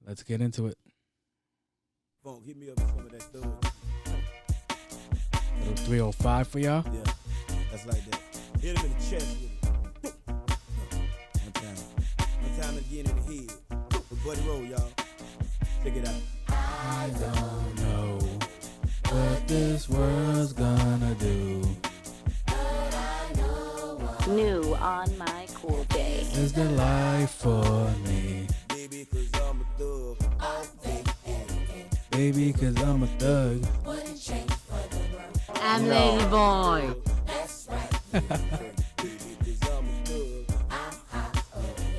Let's get into it. Funk, hit me up with some of that stuff. Little 305 for y'all. Yeah, that's like that. Hit him in the chest with it. One time again in the head. With Buddy Roll, y'all. Check it out. I don't know what this world's gonna do. New on my cool day. Is the life for me? Baby, cause I'm a thug. Baby, cause I'm a thug. I'm Lady Boy. That's right. Baby, cause I'm a thug.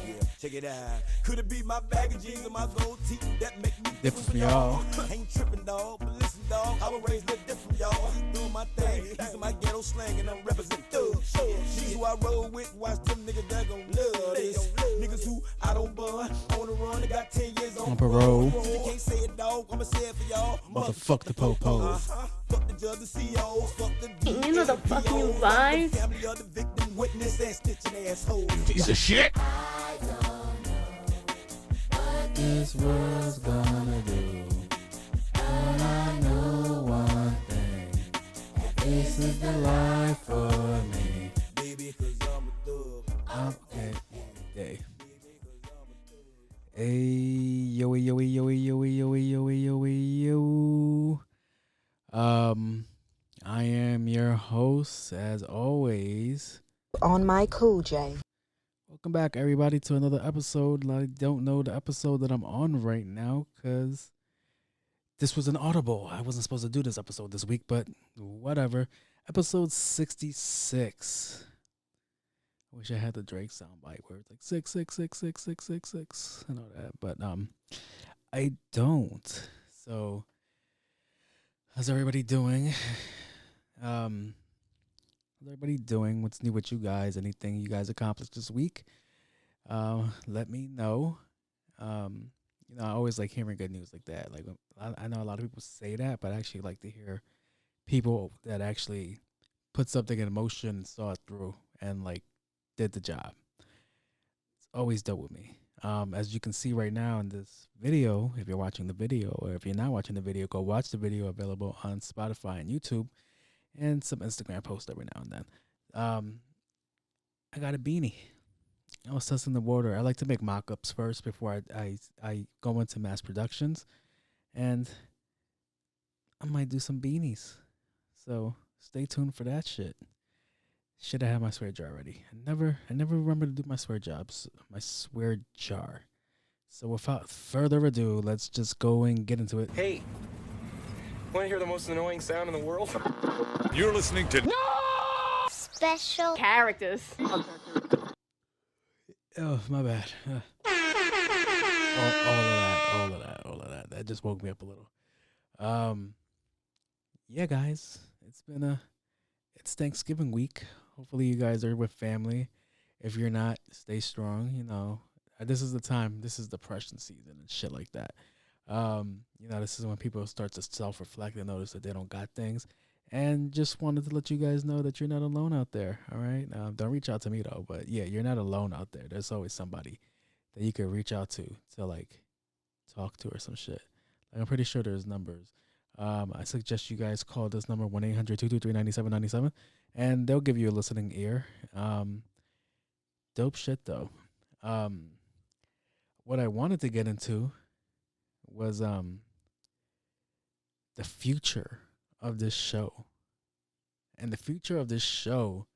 Yeah, check it out. Could it be my bag of jeans and my gold teeth that make me Different from y'all. Ain't tripping, dog, but listen, dog, I was raised a little different, y'all. Doing my thing, using my ghetto slang, and I'm representing thug. These who I roll with, watch them niggas that gon' love this. Niggas who I don't bun, on the run, they got 10 years on parole. You can't say it, dog, I'ma say it for y'all. Motherfuck the po-po. Fuck the judge, the CEO, fuck the You know the fucking vibes. family of the victim, witness, and stitching asshole. Piece of shit. This world's gonna do. But I know one thing. This is the life for me. Baby, cause I'm a thug. Okay. Hey, yo, yo, yo, yo, yo, yo, yo, yo. I am your host, as always. On my cool J. Welcome back, everybody, to another episode. I don't know the episode that I'm on right now because this was an audible. I wasn't supposed to do this episode this week, but whatever. Episode 66. I wish I had the Drake soundbite where it's like 6666666 and all that, but I don't. So, how's everybody doing? How's everybody doing? What's new with you guys? Anything you guys accomplished this week? Let me know. I always like hearing good news like that. Like I know a lot of people say that, but I actually like to hear people that actually put something in motion, saw it through, and like did the job. It's always dope with me. As you can see right now in this video, if you're watching the video, or if you're not watching the video, go watch the video available on Spotify and YouTube. And some Instagram posts every now and then. I got a beanie. I was testing the water. I like to make mock-ups first before I go into mass productions. And I might do some beanies. So stay tuned for that shit. Should have had my swear jar ready. I never remember to do my swear jobs. My swear jar. So without further ado, let's just go and get into it. Hey, want to hear the most annoying sound in the world? You're listening to Special characters. Oh, my bad. All of that. That just woke me up a little. Yeah, guys, it's Thanksgiving week. Hopefully you guys are with family. If you're not, stay strong. This is the time. This is depression season and shit like that. This is when people start to self-reflect and notice that they don't got things. And just wanted to let you guys know that you're not alone out there, all right? Don't reach out to me, though. But, yeah, you're not alone out there. There's always somebody that you could reach out to, like, talk to or some shit. Like, I'm pretty sure there's numbers. I suggest you guys call this number, 1-800-223-9797, and they'll give you a listening ear. Dope shit, though. What I wanted to get into was the future of this show. And the future of this show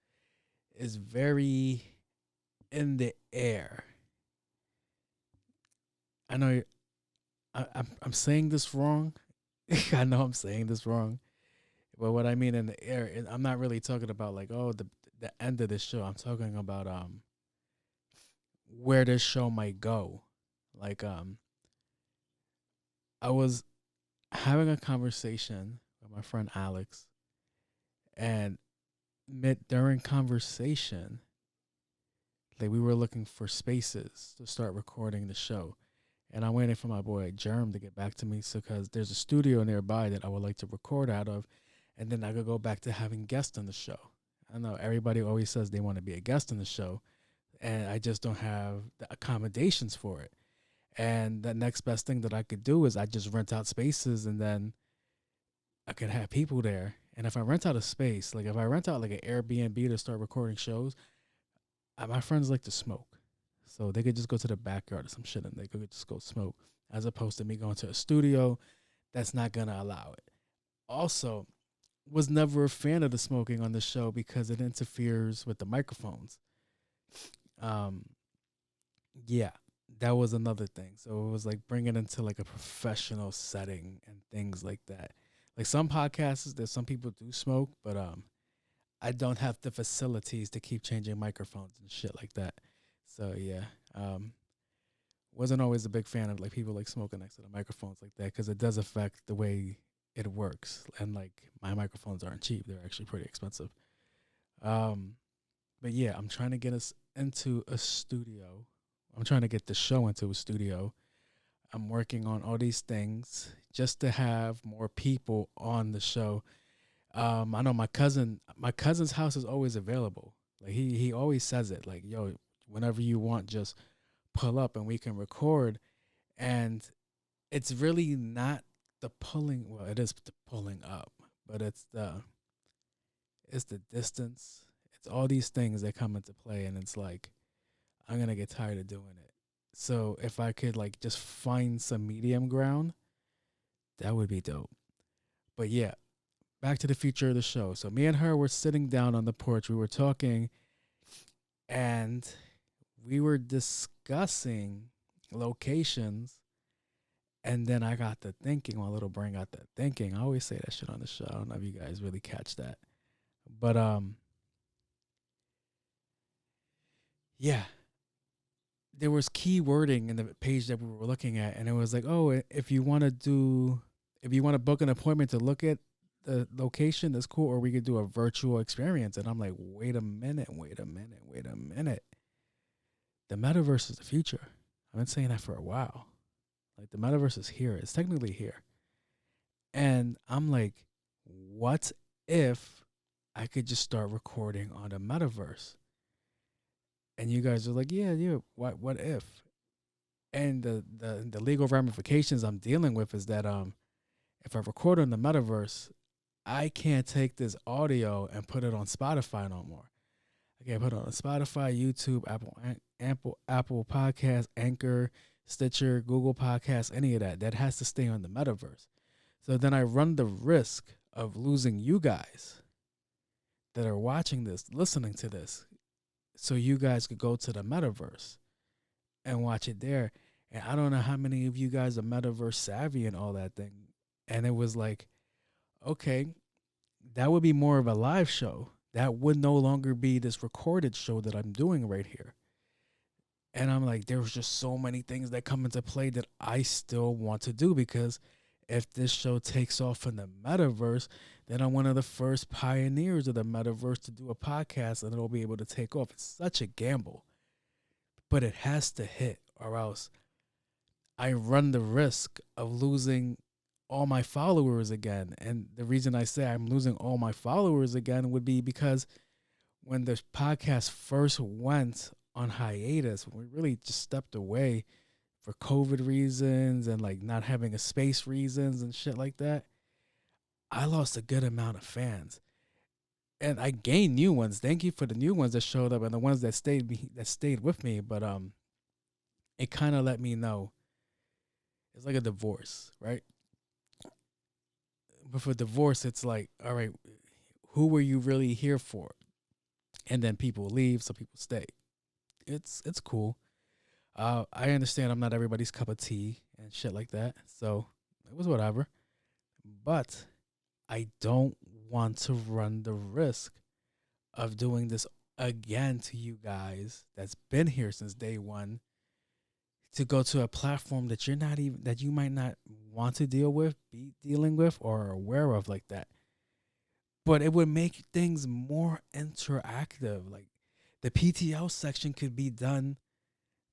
is very in the air. I know I'm saying this wrong. I know I'm saying this wrong. But what I mean in the air, I'm not really talking about like, the end of this show. I'm talking about where this show might go. Like I was having a conversation with my friend Alex, and during conversation, like we were looking for spaces to start recording the show, and I'm waiting for my boy Germ to get back to me, because there's a studio nearby that I would like to record out of, and then I could go back to having guests on the show. I know everybody always says they want to be a guest on the show, and I just don't have the accommodations for it. And the next best thing that I could do is I just rent out spaces, and then I could have people there. And if I rent out a space, like if I rent out like an Airbnb to start recording shows, my friends like to smoke. So they could just go to the backyard or some shit and they could just go smoke, as opposed to me going to a studio that's not going to allow it. Also, was never a fan of the smoking on the show because it interferes with the microphones. Yeah, that was another thing. So it was like bringing it into like a professional setting and things like that. Like some podcasts, there's some people do smoke, but I don't have the facilities to keep changing microphones and shit like that. So yeah, wasn't always a big fan of like people like smoking next to the microphones like that, because it does affect the way it works. And like my microphones aren't cheap; they're actually pretty expensive. But yeah, I'm trying to get us into a studio. I'm trying to get the show into a studio. I'm working on all these things just to have more people on the show. I know my cousin's house is always available. Like he always says it, like, yo, whenever you want, just pull up and we can record. And it's really not the pulling, well, it is the pulling up, but it's the distance. It's all these things that come into play, and it's like, I'm going to get tired of doing it. So if I could like just find some medium ground, that would be dope. But yeah, back to the future of the show. So me and her were sitting down on the porch. We were talking, and we were discussing locations. And then I got to thinking, my little brain got that thinking. I always say that shit on the show. I don't know if you guys really catch that. But yeah. There was key wording in the page that we were looking at, and it was like, oh, if you want to book an appointment to look at the location, that's cool, or we could do a virtual experience. And I'm like, wait a minute. The metaverse is the future. I've been saying that for a while. Like, the metaverse is here. It's technically here. And I'm like, what if I could just start recording on the metaverse? And you guys are like, yeah, what if? And the legal ramifications I'm dealing with is that if I record on the metaverse, I can't take this audio and put it on Spotify no more. I can't put it on Spotify, YouTube, Apple Podcasts, Anchor, Stitcher, Google Podcasts, any of that. That has to stay on the metaverse. So then I run the risk of losing you guys that are watching this, listening to this, so you guys could go to the metaverse and watch it there. And I don't know how many of you guys are metaverse savvy and all that thing. And it was like, okay, that would be more of a live show. That would no longer be this recorded show that I'm doing right here. And I'm like, there's just so many things that come into play that I still want to do, because if this show takes off in the metaverse, then I'm one of the first pioneers of the metaverse to do a podcast, and it'll be able to take off. It's such a gamble, but it has to hit, or else I run the risk of losing all my followers again. And the reason I say I'm losing all my followers again would be because when the podcast first went on hiatus, when we really just stepped away for COVID reasons and like not having a space reasons and shit like that, I lost a good amount of fans, and I gained new ones. Thank you for the new ones that showed up and the ones that stayed with me. But it kind of let me know it's like a divorce, right? But for divorce, it's like, all right, who were you really here for? And then people leave, so people stay. It's cool. I understand I'm not everybody's cup of tea and shit like that, so it was whatever. But I don't want to run the risk of doing this again to you guys that's been here since day one, to go to a platform that you might not want to be dealing with or aware of like that. But it would make things more interactive. Like the PTL section could be done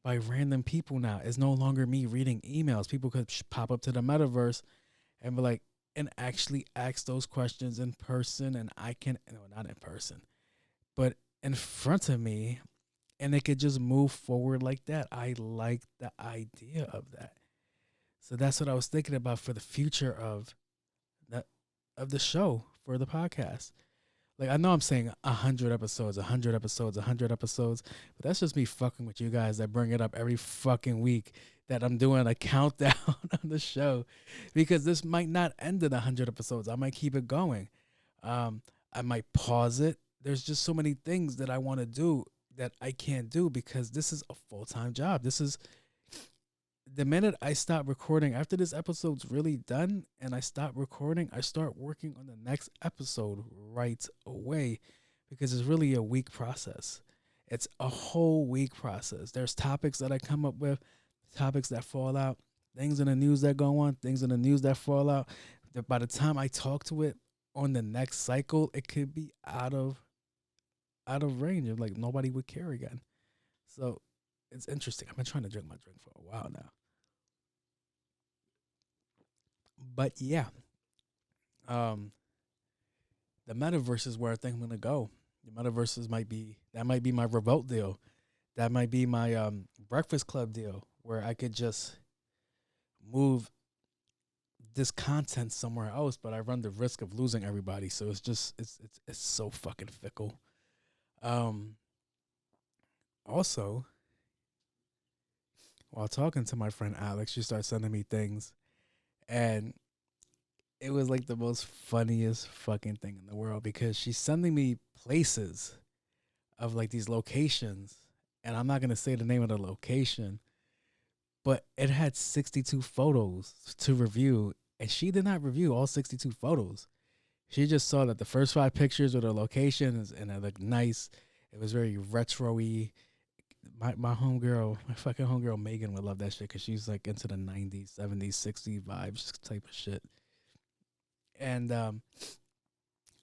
by random people now. It's no longer me reading emails. People could pop up to the metaverse and be like, and actually ask those questions in person, and I can, no, not in person, but in front of me, and it could just move forward like that. I like the idea of that. So that's what I was thinking about for the future of the show, for the podcast. Like, I know I'm saying 100 episodes, 100 episodes, 100 episodes, but that's just me fucking with you guys that bring it up every fucking week that I'm doing a countdown on the show, because this might not end in 100 episodes. I might keep it going. I might pause it. There's just so many things that I want to do that I can't do because this is a full-time job. This is the minute I stop recording, after this episode's really done and I stop recording, I start working on the next episode right away, because it's really a week process. It's a whole week process. There's topics that I come up with, topics that fall out, things in the news that go on, things in the news that fall out. That by the time I talk to it on the next cycle, it could be out of range of, like, nobody would care again. So it's interesting. I've been trying to drink my drink for a while now. But yeah, the metaverse is where I think I'm gonna go. The metaverses might be my revolt deal. That might be my Breakfast Club deal, where I could just move this content somewhere else, but I run the risk of losing everybody. So it's so fucking fickle. Also, while talking to my friend Alex, she started sending me things, and it was like the most funniest fucking thing in the world, because she's sending me places of like these locations, and I'm not going to say the name of the location, but it had 62 photos to review, and she did not review all 62 photos. She just saw that the first 5 pictures were the locations, and it looked nice. It was very retro-y. My fucking homegirl Megan would love that shit, because she's like into the 90s, 70s, 60s vibes type of shit. And I'm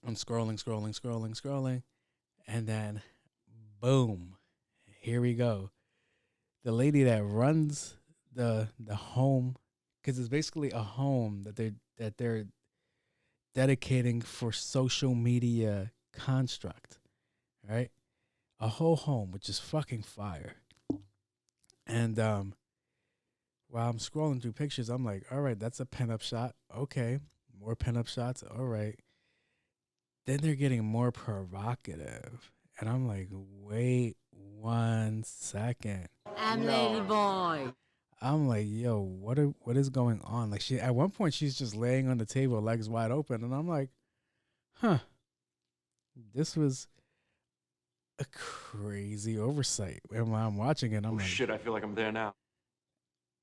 scrolling, and then boom, here we go. The lady that runs the home, because it's basically a home that they're dedicating for social media construct, right? A whole home, which is fucking fire. And while I'm scrolling through pictures, I'm like, all right, that's a pinup shot. Okay, more pinup shots. All right. Then they're getting more provocative. And I'm like, wait 1 second. I'm Lady Boy. I'm like, yo, what is going on? Like, at one point she's just laying on the table, legs wide open, and I'm like, huh, this was a crazy oversight. And while I'm watching it, I'm like, shit, I feel like I'm there now.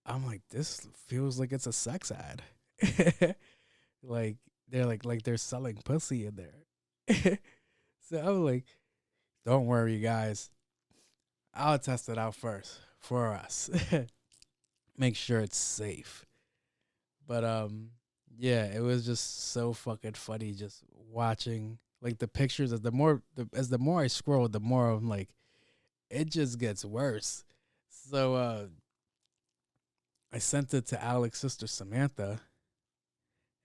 I'm like, this feels like it's a sex ad. Like they're selling pussy in there. So I'm like, don't worry, guys. I'll test it out first for us. Make sure it's safe. But yeah, it was just so fucking funny just watching like the pictures. As the more I scroll, the more I'm like, it just gets worse. So I sent it to Alex's sister Samantha,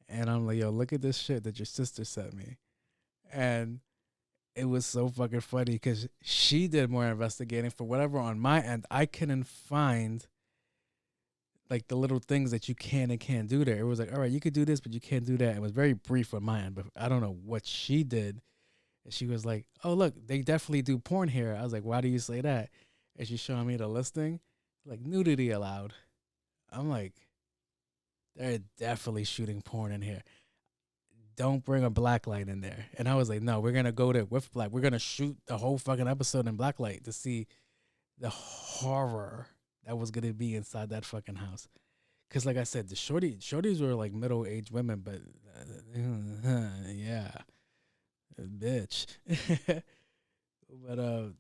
and I'm like, yo, look at this shit that your sister sent me. And it was so fucking funny because she did more investigating. For whatever on my end, I couldn't find like the little things that you can and can't do there. It was like, all right, you could do this, but you can't do that. It was very brief on my end, but I don't know what she did. And she was like, oh, look, they definitely do porn here. I was like, why do you say that? And she's showing me the listing, like nudity allowed. I'm like, they're definitely shooting porn in here. Don't bring a black light in there. And I was like, no, we're going to go there with black. We're going to shoot the whole fucking episode in black light to see the horror that was going to be inside that fucking house. Because like I said, the shorties were like middle-aged women, but yeah, bitch. But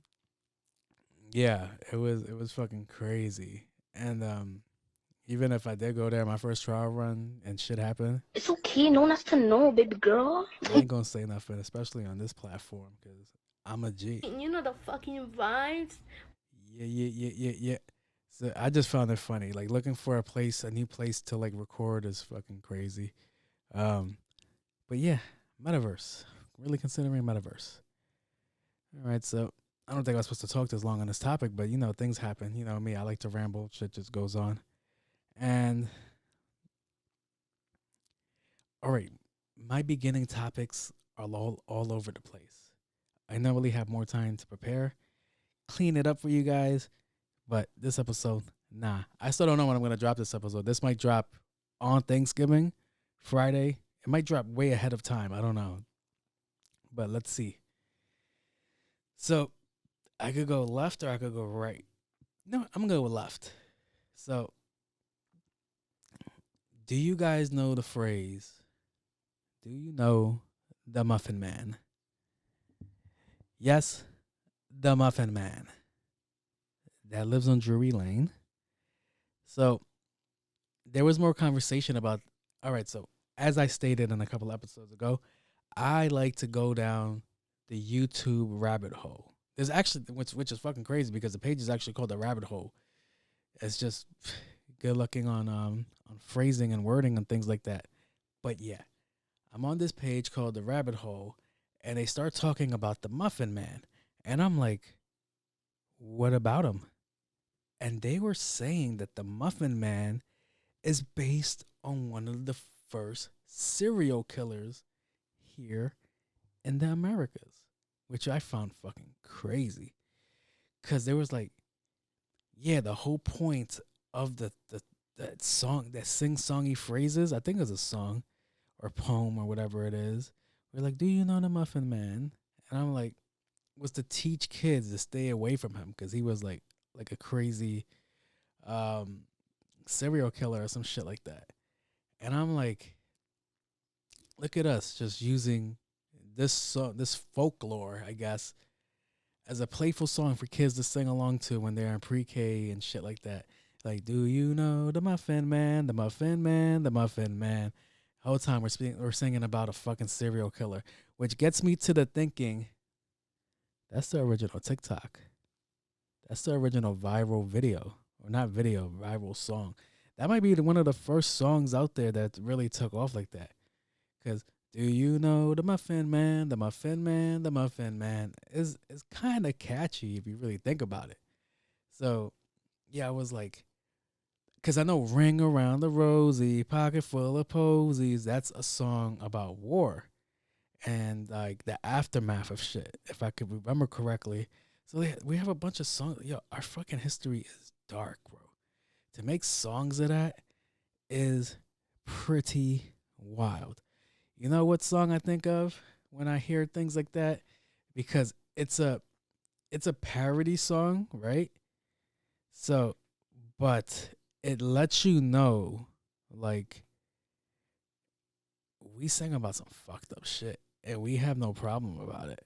yeah, it was fucking crazy. And even if I did go there, my first trial run and shit happened, It's okay, no one has to know, baby girl. I ain't gonna say nothing, especially on this platform, because I'm a G. You know the fucking vibes. Yeah. So I just found it funny. Like looking for a new place to like record is fucking crazy. But yeah, metaverse. Really considering metaverse. All right, so I don't think I was supposed to talk this long on this topic, but you know, things happen. You know me, I like to ramble. Shit just goes on. And all right, my beginning topics are all over the place. I never really have more time to prepare, clean it up for you guys. But this episode, nah. I still don't know when I'm gonna drop this episode. This might drop on Thanksgiving, Friday. It might drop way ahead of time. I don't know. But let's see. So I could go left or I could go right. No, I'm gonna go left. So do you guys know the phrase? Do you know the Muffin Man? Yes, the Muffin Man that lives on Drury Lane. So there was more conversation about, all right, so as I stated in a couple episodes ago, I like to go down the YouTube rabbit hole. There's actually, which is fucking crazy because the page is actually called the Rabbit Hole. It's just good looking on phrasing and wording and things like that. But yeah, I'm on this page called the Rabbit Hole, and they start talking about the Muffin Man, and I'm like, what about him? And they were saying that the Muffin Man is based on one of the first serial killers here in the Americas, which I found fucking crazy. Because there was like, yeah, the whole point of that song, that sing-songy phrases, I think it was a song or poem or whatever it is. We're like, do you know the Muffin Man? And I'm like, was to teach kids to stay away from him because he was like a crazy serial killer or some shit like that. And I'm like, look at us just using this song, this folklore, I guess, as a playful song for kids to sing along to when they're in pre-K and shit like that. Like, do you know the Muffin Man, the Muffin Man, the Muffin Man? The whole time we're singing about a fucking serial killer, which gets me to the thinking, that's the original TikTok. That's the original viral video, or not video, viral song. That might be one of the first songs out there that really took off like that. Because do you know the Muffin Man, the Muffin Man, the Muffin Man is kind of catchy if you really think about it. So, yeah, I was like, because I know Ring Around the Rosie, Pocket Full of Posies, that's a song about war and like the aftermath of shit, if I could remember correctly. So we have a bunch of songs. Yo, our fucking history is dark, bro. To make songs of that is pretty wild. You know what song I think of when I hear things like that? Because it's a parody song, right? So, but it lets you know, like, we sang about some fucked up shit, and we have no problem about it.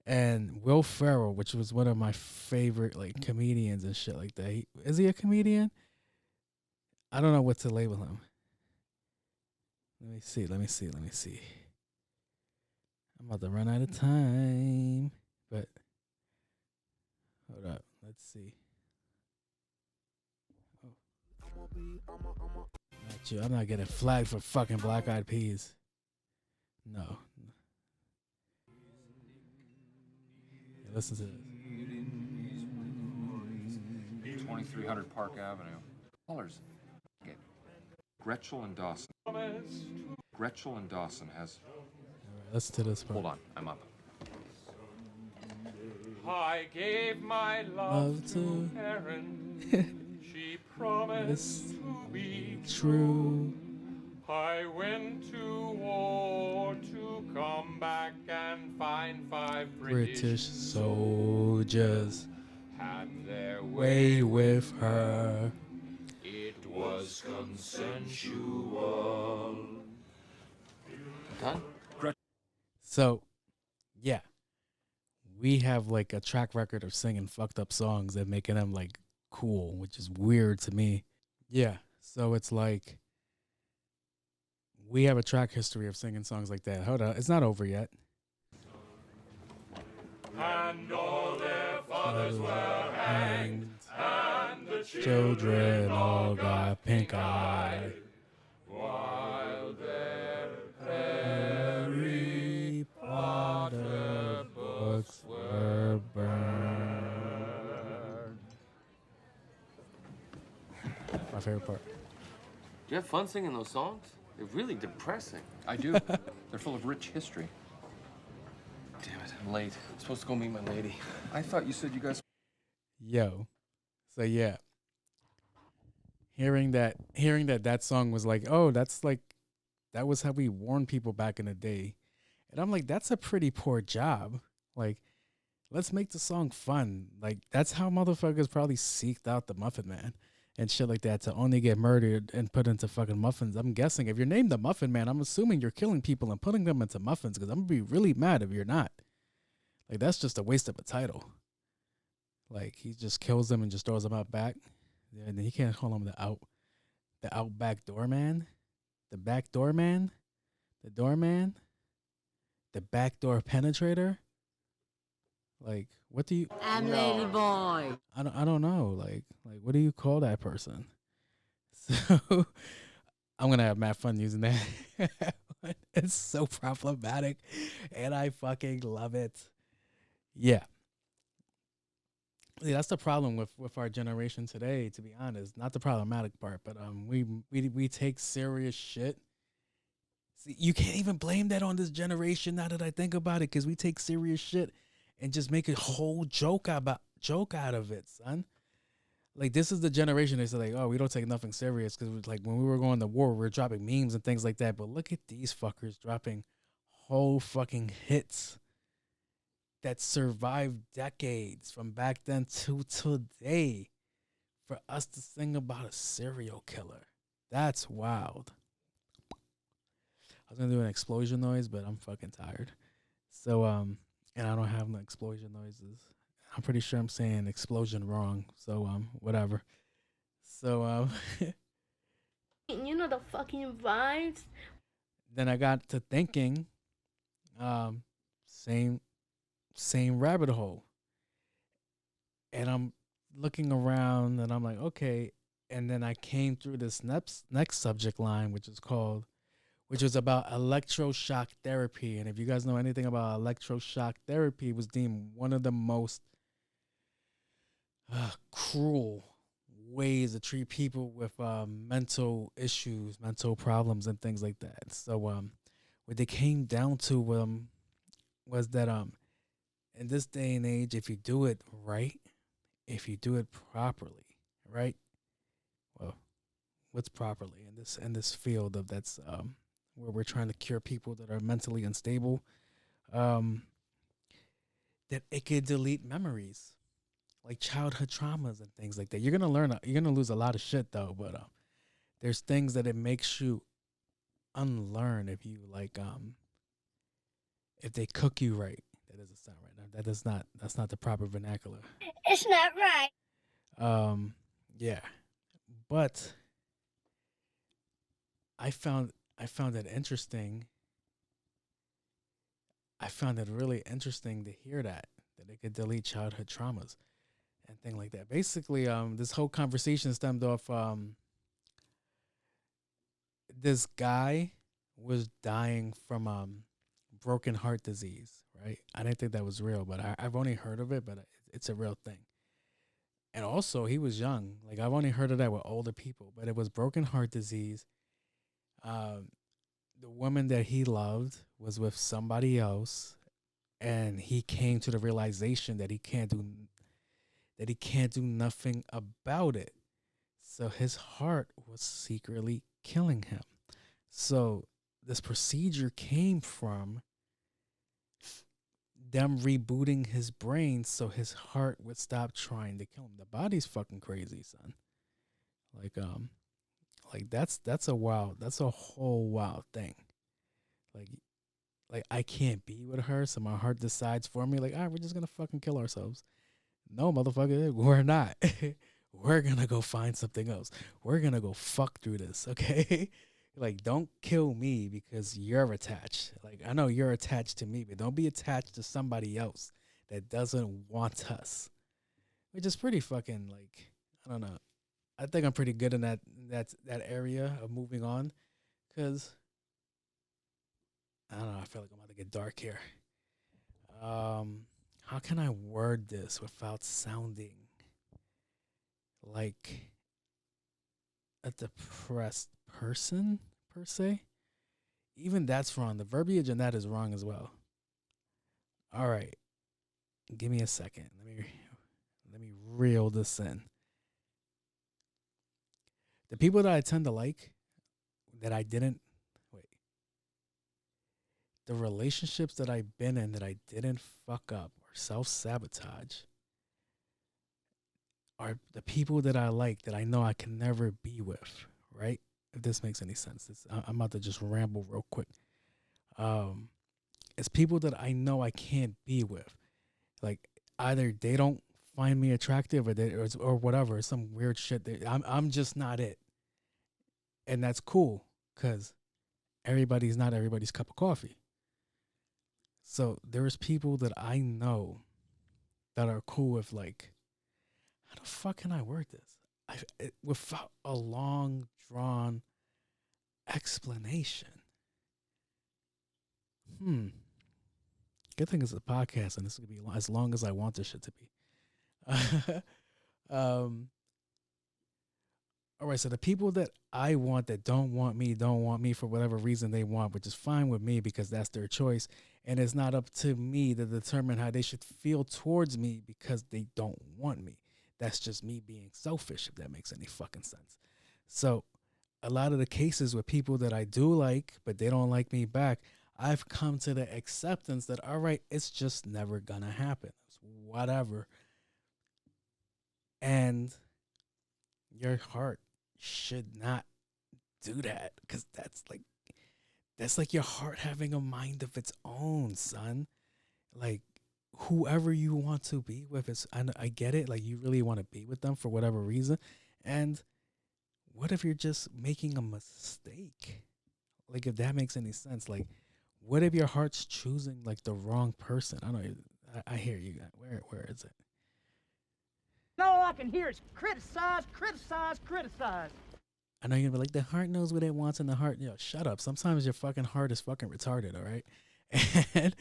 And Will Ferrell, which was one of my favorite like comedians and shit like that. Is he a comedian? I don't know what to label him. Let me see. I'm about to run out of time, but hold up. Let's see. Oh. Not you. I'm not getting flagged for fucking Black Eyed Peas. No. Yeah, listen to this. 2300 Park Avenue. Dollars. Okay. Gretchel and Dawson. Gretchel and Dawson has. All right, listen to this part. Hold on, I'm up. I gave my love to Erin. She promised to be true. I went to war to come back and find 5 British soldiers had their way with her. It was consensual. Done? So, yeah, we have like a track record of singing fucked up songs and making them like cool, which is weird to me. Yeah, so it's like we have a track history of singing songs like that. Hold on, it's not over yet. And all their fathers were hanged, and the Children all got pink eye. while their Harry Potter books were burned. favorite part. Do you have fun singing those songs? They're really depressing. I do. They're full of rich history. Damn it, I'm late. I'm supposed to go meet my lady. I thought you said you guys. Yo, so yeah, hearing that song was like, oh, that's like, that was how we warned people back in the day. And I'm like, that's a pretty poor job. Like, let's make the song fun. Like, that's how motherfuckers probably seeked out the Muffin Man and shit like that, to only get murdered and put into fucking muffins. I'm guessing if you're named the Muffin Man, I'm assuming you're killing people and putting them into muffins, because I'm going to be really mad if you're not. Like, that's just a waste of a title. Like, he just kills them and just throws them out back. And then he can't call him the outback doorman, the back doorman, the doorman, the backdoor penetrator. Like, what do you? I'm lady boy. I don't know. Like what do you call that person? So I'm gonna have mad fun using that. It's so problematic, and I fucking love it. Yeah. Yeah, that's the problem with our generation today, to be honest. Not the problematic part, but we take serious shit. See, you can't even blame that on this generation now that I think about it, because we take serious shit and just make a whole joke out of it, son. Like, this is the generation they say, like, oh, we don't take nothing serious, because like when we were going to war, we were dropping memes and things like that. But look at these fuckers dropping whole fucking hits that survived decades from back then to today for us to sing about a serial killer. That's wild. I was gonna do an explosion noise, but I'm fucking tired. So and I don't have no explosion noises. I'm pretty sure I'm saying explosion wrong. So whatever. So You know the fucking vibes. then I got to thinking, same rabbit hole. And I'm looking around and I'm like, okay. And then I came through this next subject line, which was about electroshock therapy. And if you guys know anything about electroshock therapy, it was deemed one of the most cruel ways to treat people with mental issues, mental problems, and things like that. So what they came down to was that in this day and age, if you do it right, if you do it properly, right? Well, what's properly in this field of that's where we're trying to cure people that are mentally unstable, that it could delete memories, like childhood traumas and things like that. You're gonna lose a lot of shit though, but there's things that it makes you unlearn if you like if they cook you right. That doesn't sound right. That's not the proper vernacular. It's not right. Yeah. But I found it interesting. I found it really interesting to hear that it could delete childhood traumas and things like that. Basically, this whole conversation stemmed off this guy was dying from broken heart disease, right? I didn't think that was real, but I've only heard of it, but it's a real thing. And also, he was young. Like, I've only heard of that with older people, but it was broken heart disease. The woman that he loved was with somebody else, and he came to the realization that he can't do nothing about it. So his heart was secretly killing him. So this procedure came from them rebooting his brain so his heart would stop trying to kill him. The body's fucking crazy, son. Like that's a whole wild thing. Like I can't be with her, so my heart decides for me, like, all right, we're just gonna fucking kill ourselves. No, motherfucker, we're not. We're gonna go find something else. We're gonna go fuck through this, okay? Like, don't kill me because you're attached. Like, I know you're attached to me, but don't be attached to somebody else that doesn't want us. Which is pretty fucking, like, I don't know. I think I'm pretty good in that area of moving on, because I don't know, I feel like I'm about to get dark here. How can I word this without sounding like a depressed person per se. Even that's wrong. The verbiage in that is wrong as well. All right, give me a second. Let me reel this in. The people that I tend to like, that I didn't wait. The relationships that I've been in that I didn't fuck up or self-sabotage are the people that I like that I know I can never be with, right? If this makes any sense. I'm about to just ramble real quick. It's people that I know I can't be with. Like, either they don't find me attractive or whatever, some weird shit. I'm just not it. And that's cool because everybody's not everybody's cup of coffee. So there's people that I know that are cool with, like, how the fuck can I word this? Without a long drawn explanation. Good thing it's a podcast and this is gonna be as long as I want this shit to be. All right, so the people that I want that don't want me for whatever reason they want, which is fine with me because that's their choice. And it's not up to me to determine how they should feel towards me because they don't want me. That's just me being selfish, if that makes any fucking sense. So a lot of the cases with people that I do like, but they don't like me back, I've come to the acceptance that, all right, it's just never gonna happen. It's whatever. And your heart should not do that, because that's like your heart having a mind of its own, son. Like, whoever you want to be with is, I get it, like you really want to be with them for whatever reason. And what if you're just making a mistake? Like, if that makes any sense. Like, what if your heart's choosing like the wrong person? I don't know. I hear you. Where is it? All I can hear is criticize, criticize, criticize. I know you're gonna be like, the heart knows what it wants, and the heart, shut up. Sometimes your fucking heart is fucking retarded, all right? And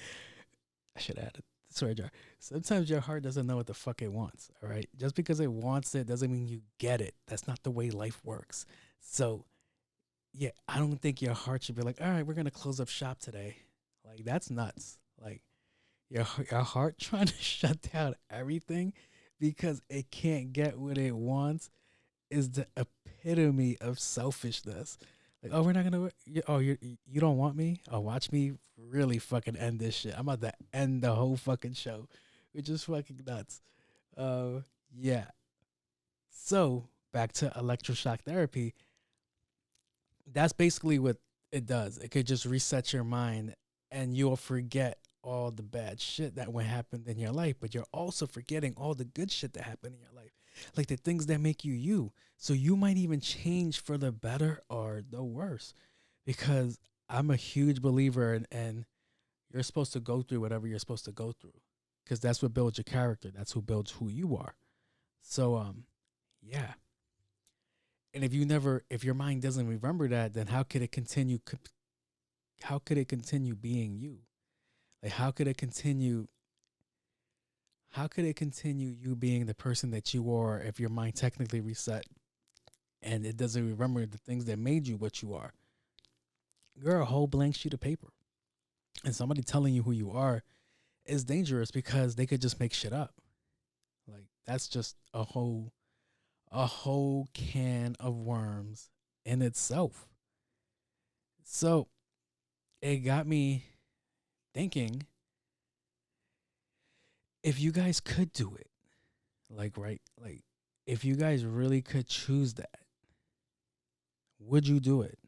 I should add it. Sorry, Jar. Sometimes your heart doesn't know what the fuck it wants, all right? Just because it wants it doesn't mean you get it. That's not the way life works. So, yeah, I don't think your heart should be like, all right, we're gonna close up shop today. Like, that's nuts. Like, your heart trying to shut down everything because it can't get what it wants is the epitome of selfishness. Like, oh, we're not gonna. You don't want me? Oh, watch me really fucking end this shit. I'm about to end the whole fucking show, which is fucking nuts. Yeah. So back to electroshock therapy. That's basically what it does. It could just reset your mind, and you'll forget all the bad shit that went happened in your life, but you're also forgetting all the good shit that happened in your life, like the things that make you you. So you might even change for the better or the worse, because I'm a huge believer in you're supposed to go through whatever you're supposed to go through, because that's what builds your character. That's who builds who you are. So yeah. And if your mind doesn't remember that, then how could it continue being you? Like, how could it continue you being the person that you are if your mind technically reset and it doesn't remember the things that made you what you are? You're a whole blank sheet of paper. And somebody telling you who you are is dangerous because they could just make shit up. Like, that's just a whole can of worms in itself. So it got me thinking, if you guys could do it, like if you guys really could choose that, would you do it?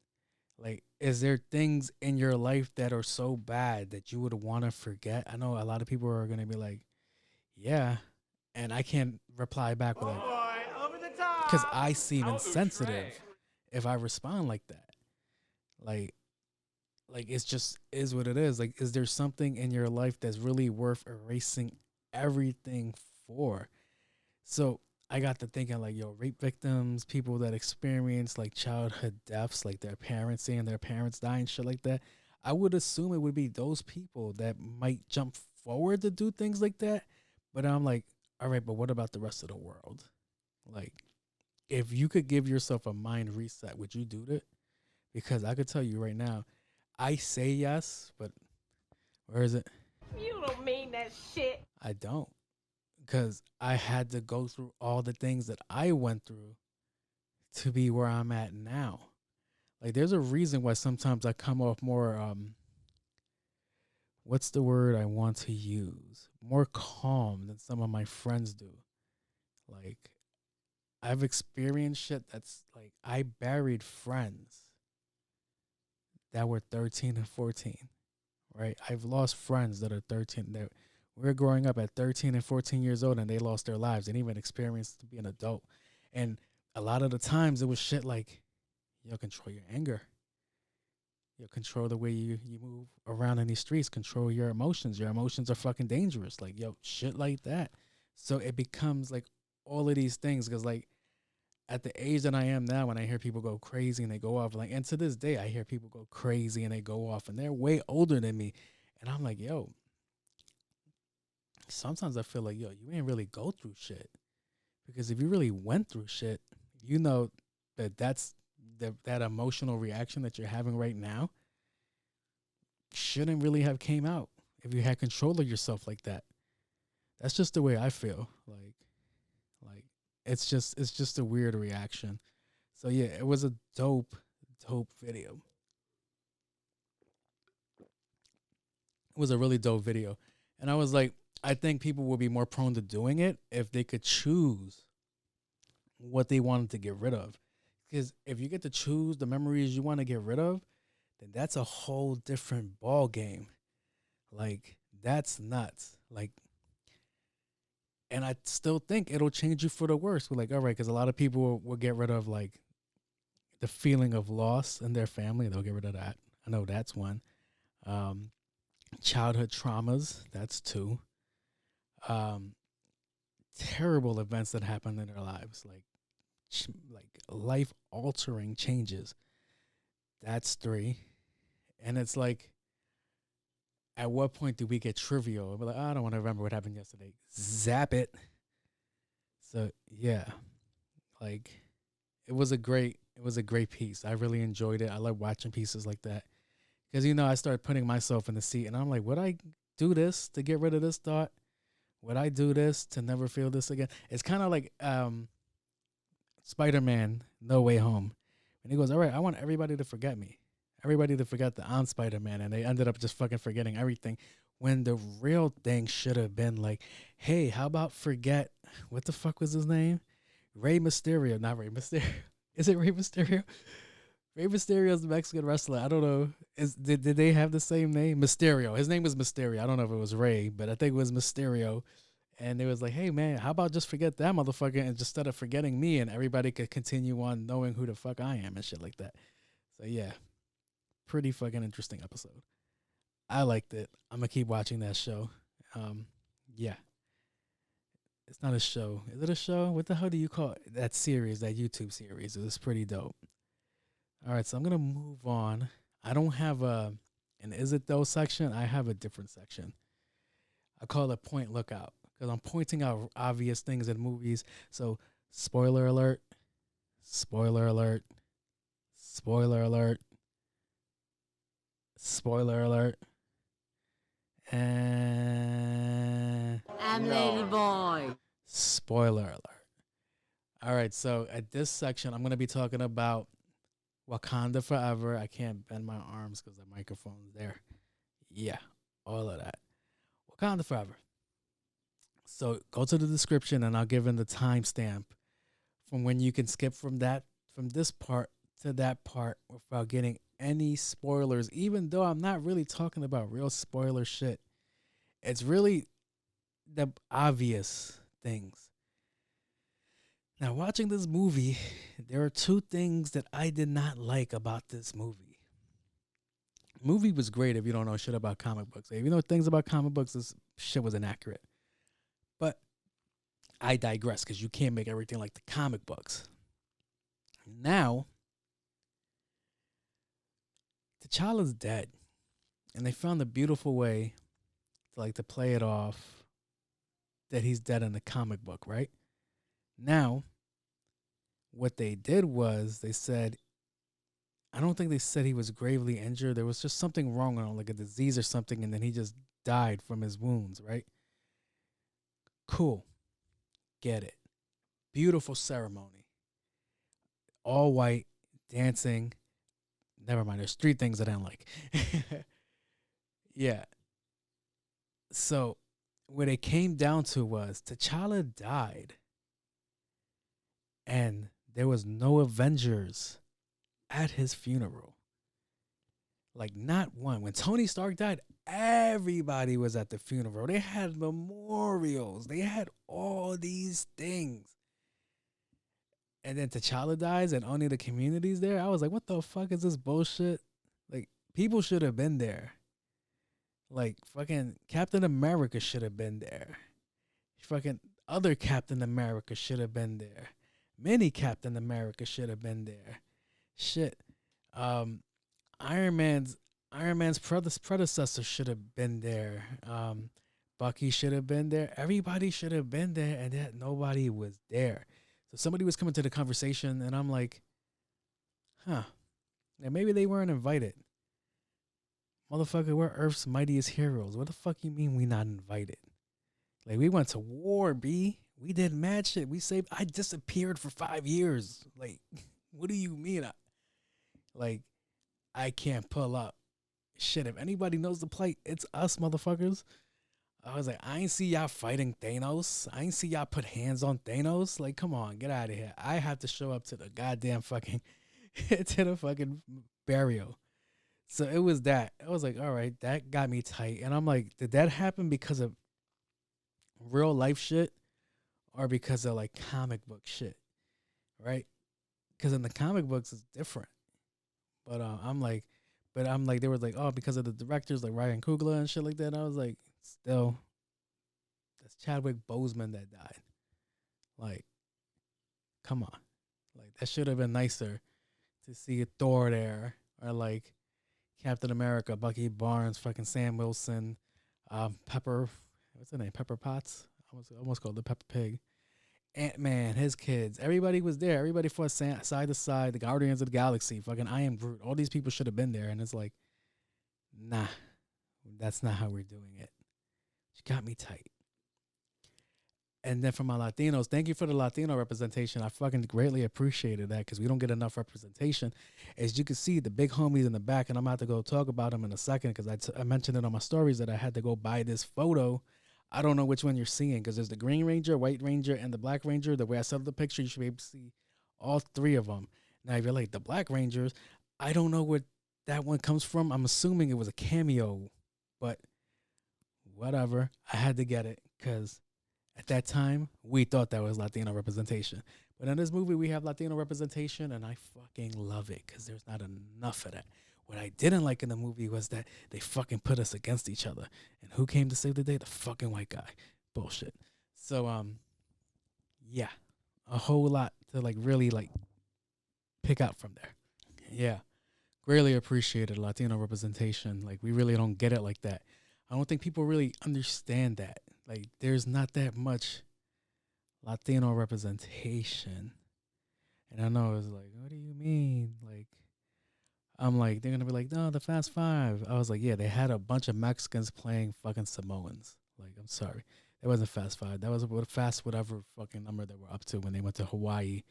Like, is there things in your life that are so bad that you would want to forget? I know a lot of people are going to be like, yeah, and I can't reply back with like, because I seem insensitive if I respond like that. Like it's just is what it is. Like, is there something in your life that's really worth erasing everything for? So I got to thinking, like, rape victims, people that experience like childhood deaths, like their parents seeing their parents die and shit like that. I would assume it would be those people that might jump forward to do things like that. But I'm like, all right, but what about the rest of the world? Like, if you could give yourself a mind reset, would you do that? Because I could tell you right now, I say yes, but where is it? You don't mean that shit. I don't. Because I had to go through all the things that I went through to be where I'm at now. Like, there's a reason why sometimes I come off more, what's the word I want to use? More calm than some of my friends do. Like, I've experienced shit that's like, I buried friends that were 13 and 14, right? I've lost friends that are 13. That we're growing up at 13 and 14 years old and they lost their lives and even experienced to be an adult. And a lot of the times it was shit like, yo, control your anger. Yo, control the way you move around in these streets. Control your emotions. Your emotions are fucking dangerous. Like, yo, shit like that. So it becomes like all of these things because, like, at the age that I am now, when I hear people go crazy and they go off, like, and to this day, I hear people go crazy and they go off and they're way older than me. And I'm like, yo, sometimes I feel like, yo, you ain't really go through shit. Because if you really went through shit, you know that that emotional reaction that you're having right now shouldn't really have came out if you had control of yourself like that. That's just the way I feel. Like it's just a weird reaction. So yeah, it was a dope video. It was a really dope video. And I was like, I think people will be more prone to doing it if they could choose what they wanted to get rid of. Because if you get to choose the memories you want to get rid of, then that's a whole different ball game. Like, that's nuts. Like, and I still think it'll change you for the worse. We're like, all right, because a lot of people will get rid of, like, the feeling of loss in their family. They'll get rid of that. I know that's one. Childhood traumas, that's two. Terrible events that happen in their lives, like life-altering changes. That's three. And it's like, at what point do we get trivial? We're like, oh, I don't want to remember what happened yesterday. Zap it. So yeah, like it was a great piece. I really enjoyed it. I love watching pieces like that because, you know, I started putting myself in the seat and I'm like, would I do this to get rid of this thought? Would I do this to never feel this again? It's kind of like Spider-Man No Way Home. And he goes, all right, I want everybody to forget me. Everybody to forget that I'm Spider-Man. And they ended up just fucking forgetting everything. When the real thing should have been like, hey, how about forget, what the fuck was his name? Rey Mysterio. Not Rey Mysterio. Is it Rey Mysterio? Rey Mysterio's the Mexican wrestler. I don't know. Did they have the same name? Mysterio. His name was Mysterio. I don't know if it was Rey, but I think it was Mysterio. And it was like, hey, man, how about just forget that motherfucker and just instead of forgetting me and everybody could continue on knowing who the fuck I am and shit like that. So, yeah, pretty fucking interesting episode. I liked it. I'm going to keep watching that show. Yeah. It's not a show. Is it a show? What the hell do you call it? That series, that YouTube series. It was pretty dope. All right, so I'm going to move on. I don't have an Is It Though section. I have a different section. I call it Point Lookout because I'm pointing out obvious things in movies. So, spoiler alert, spoiler alert, spoiler alert, spoiler alert, and I'm Lady Boy. Spoiler alert. All right, so at this section, I'm going to be talking about Wakanda Forever. I can't bend my arms because the microphone's there. Yeah, all of that. Wakanda Forever. So go to the description and I'll give in the timestamp from when you can skip from this part to that part without getting any spoilers, even though I'm not really talking about real spoiler shit. It's really the obvious things. Now, watching this movie, there are two things that I did not like about this movie. The movie was great if you don't know shit about comic books. If you know things about comic books, this shit was inaccurate. But I digress because you can't make everything like the comic books. Now, T'Challa's dead. And they found a beautiful way to play it off that he's dead in the comic book, right? Now, what they did was they said, I don't think they said he was gravely injured. There was just something wrong with him, like a disease or something, and then he just died from his wounds, right? Cool. Get it. Beautiful ceremony. All white, dancing. Never mind. There's 3 things that I don't like. Yeah. So what it came down to was T'Challa died. And there was no Avengers at his funeral. Like, not one. When Tony Stark died, everybody was at the funeral. They had memorials. They had all these things. And then T'Challa dies and only the community's there. I was like, what the fuck is this bullshit? Like, people should have been there. Like, fucking Captain America should have been there. Fucking other Captain America should have been there. Many Captain America should have been there. Shit. Iron Man's predecessor should have been there. Bucky should have been there. Everybody should have been there, and yet nobody was there. So somebody was coming to the conversation, and I'm like, huh. And maybe they weren't invited. Motherfucker, we're Earth's mightiest heroes. What the fuck you mean we not invited? Like, we went to war, B. We did mad shit. I disappeared for 5 years. Like, what do you mean? I can't pull up. Shit, if anybody knows the plight, it's us, motherfuckers. I was like, I ain't see y'all fighting Thanos. I ain't see y'all put hands on Thanos. Like, come on, get out of here. I have to show up to the goddamn fucking, to the fucking burial. So it was that. I was like, all right, that got me tight. And I'm like, did that happen because of real life shit or because of like comic book shit? Right? Because in the comic books, it's different. But I'm like, they were like, oh, because of the directors like Ryan Coogler and shit like that. And I was like, still, that's Chadwick Boseman that died. Like, come on. Like, that should have been nicer to see Thor there, or like Captain America, Bucky Barnes, fucking Sam Wilson, Pepper, what's her name? Pepper Potts? I almost called the Pepper Pig. Ant-Man, his kids, everybody was there. Everybody fought side to side. The Guardians of the Galaxy, fucking I Am Groot. All these people should have been there. And it's like, nah, that's not how we're doing it. She got me tight. And then for my Latinos, thank you for the Latino representation. I fucking greatly appreciated that because we don't get enough representation. As you can see, the big homies in the back, and I'm about to go talk about them in a second because I mentioned it on my stories that I had to go buy this photo. I don't know which one you're seeing because there's the Green Ranger, White Ranger, and the Black Ranger. The way I set up the picture, you should be able to see all 3 of them. Now, if you're like the Black Rangers, I don't know where that one comes from. I'm assuming it was a cameo, but whatever. I had to get it because at that time, we thought that was Latino representation. But in this movie, we have Latino representation, and I fucking love it because there's not enough of that. What I didn't like in the movie was that they fucking put us against each other. And who came to save the day? The fucking white guy. Bullshit. So, yeah. A whole lot to, like, really, like, pick out from there. Yeah. Greatly appreciated Latino representation. Like, we really don't get it like that. I don't think people really understand that. Like, there's not that much Latino representation. And I know it's like, what do you mean? Like, I'm like, they're going to be like, no, the Fast Five. I was like, yeah, they had a bunch of Mexicans playing fucking Samoans. Like, I'm sorry. It wasn't Fast Five. That was a fast whatever fucking number they were up to when they went to Hawaii.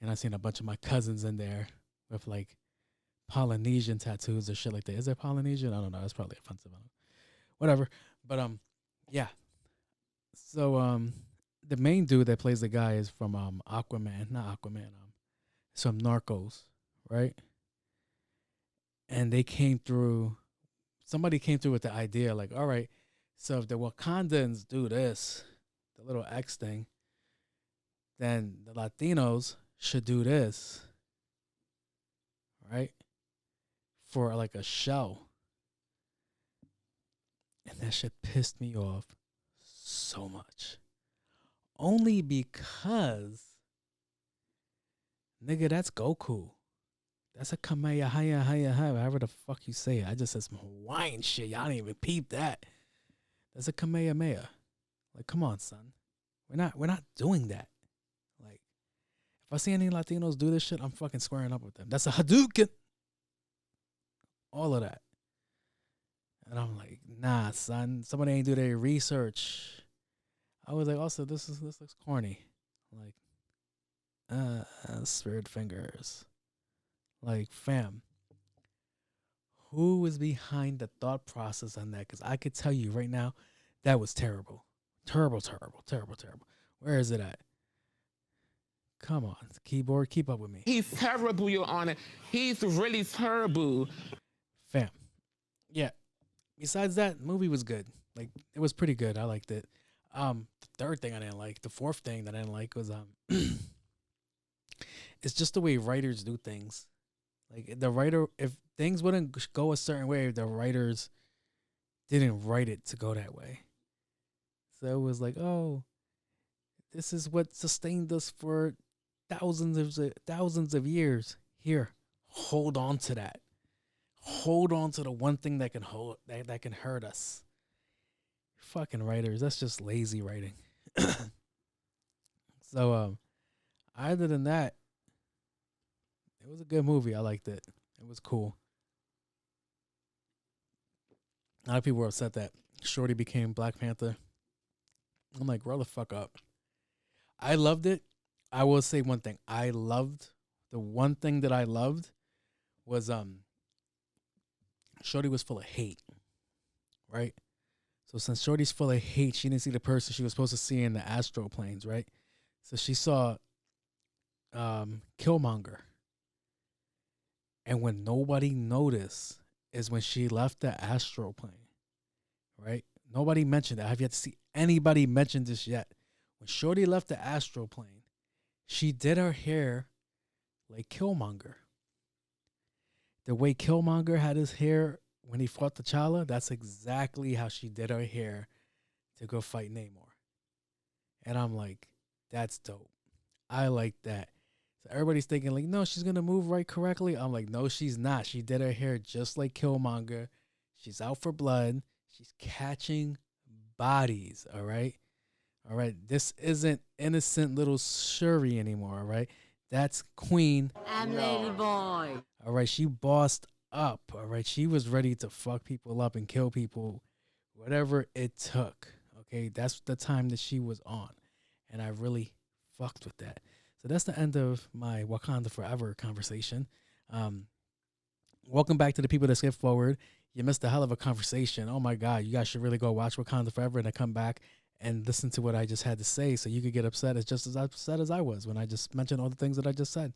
And I seen a bunch of my cousins in there with, like, Polynesian tattoos or shit like that. Is there Polynesian? I don't know. That's probably offensive. Whatever. But, yeah. So, the main dude that plays the guy is from Aquaman. Not Aquaman. It's from Narcos, right? And they came through, somebody came through with the idea, like, all right, so if the Wakandans do this, the little X thing, then the Latinos should do this, right? For like a show. And that shit pissed me off so much. Only because, nigga, that's Goku. That's a Kamehameha, however the fuck you say it. I just said some Hawaiian shit. Y'all didn't even peep that. That's a Kamehameha. Like, come on, son. We're not doing that. Like, If I see any Latinos do this shit, I'm fucking squaring up with them. That's a Hadouken. All of that. And I'm like, nah, son. Somebody ain't do their research. I was like, also, this looks corny. Like, spirit fingers. Like, fam. Who was behind the thought process on that? Because I could tell you right now, that was terrible. Terrible. Where is it at? Come on, keyboard, keep up with me. He's terrible, Your Honor. He's really terrible. Fam. Yeah. Besides that, the movie was good. Like, it was pretty good. I liked it. The third thing I didn't like, the fourth thing that I didn't like was it's just the way writers do things. Like, the writer, if things wouldn't go a certain way, the writers didn't write it to go that way. So it was like, oh, this is what sustained us for thousands of years. Here, hold on to that. Hold on to the one thing that can hold that can hurt us. Fucking writers, that's just lazy writing. So, other than that, it was a good movie. I liked it. It was cool. A lot of people were upset that Shorty became Black Panther. I'm like, grow the fuck up. I loved it. I will say one thing. The one thing that I loved was Shorty was full of hate. Right? So since Shorty's full of hate, she didn't see the person she was supposed to see in the astral planes, right? So she saw Killmonger. And when nobody noticed is when she left the astral plane. Right? Nobody mentioned that. I have yet to see anybody mention this yet. When Shorty left the astral plane, she did her hair like Killmonger. The way Killmonger had his hair when he fought T'Challa, that's exactly how she did her hair to go fight Namor. And I'm like, that's dope. I like that. So everybody's thinking like, no, she's going to move right correctly. I'm like, no, she's not. She did her hair just like Killmonger. She's out for blood. She's catching bodies, all right? All right, this isn't innocent little Shuri anymore, all right? That's Queen. I'm Lady Boy. All right, she bossed up, all right? She was ready to fuck people up and kill people, whatever it took, okay? That's the time that she was on, and I really fucked with that. So that's the end of my Wakanda Forever conversation. Welcome back to the people that skip forward. You missed a hell of a conversation. Oh, my God, you guys should really go watch Wakanda Forever and then come back and listen to what I just had to say so you could get upset as just as upset as I was when I just mentioned all the things that I just said.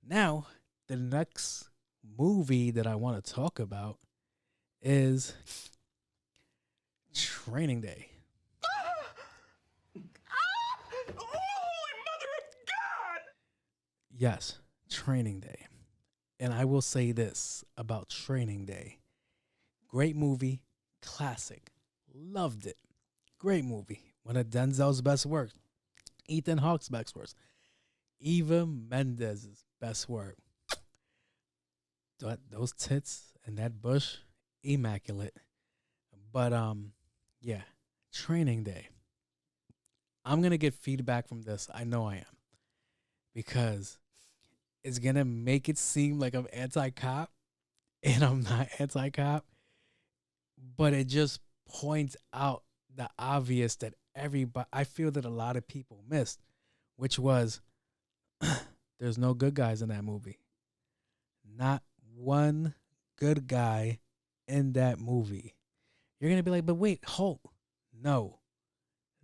Now, the next movie that I want to talk about is Training Day. Holy Mother of God! Yes, Training Day. And I will say this about Training Day. Great movie, classic. Loved it. Great movie. One of Denzel's best work. Ethan Hawke's best work. Eva Mendez's best work. Those tits and that bush, immaculate. But yeah, Training Day. I'm gonna get feedback from this. I know I am, because it's gonna make it seem like I'm anti-cop, and I'm not anti-cop. But it just points out the obvious that I feel that a lot of people missed, which was there's no good guys in that movie. Not one good guy in that movie. You're going to be like, but wait, Hulk. No,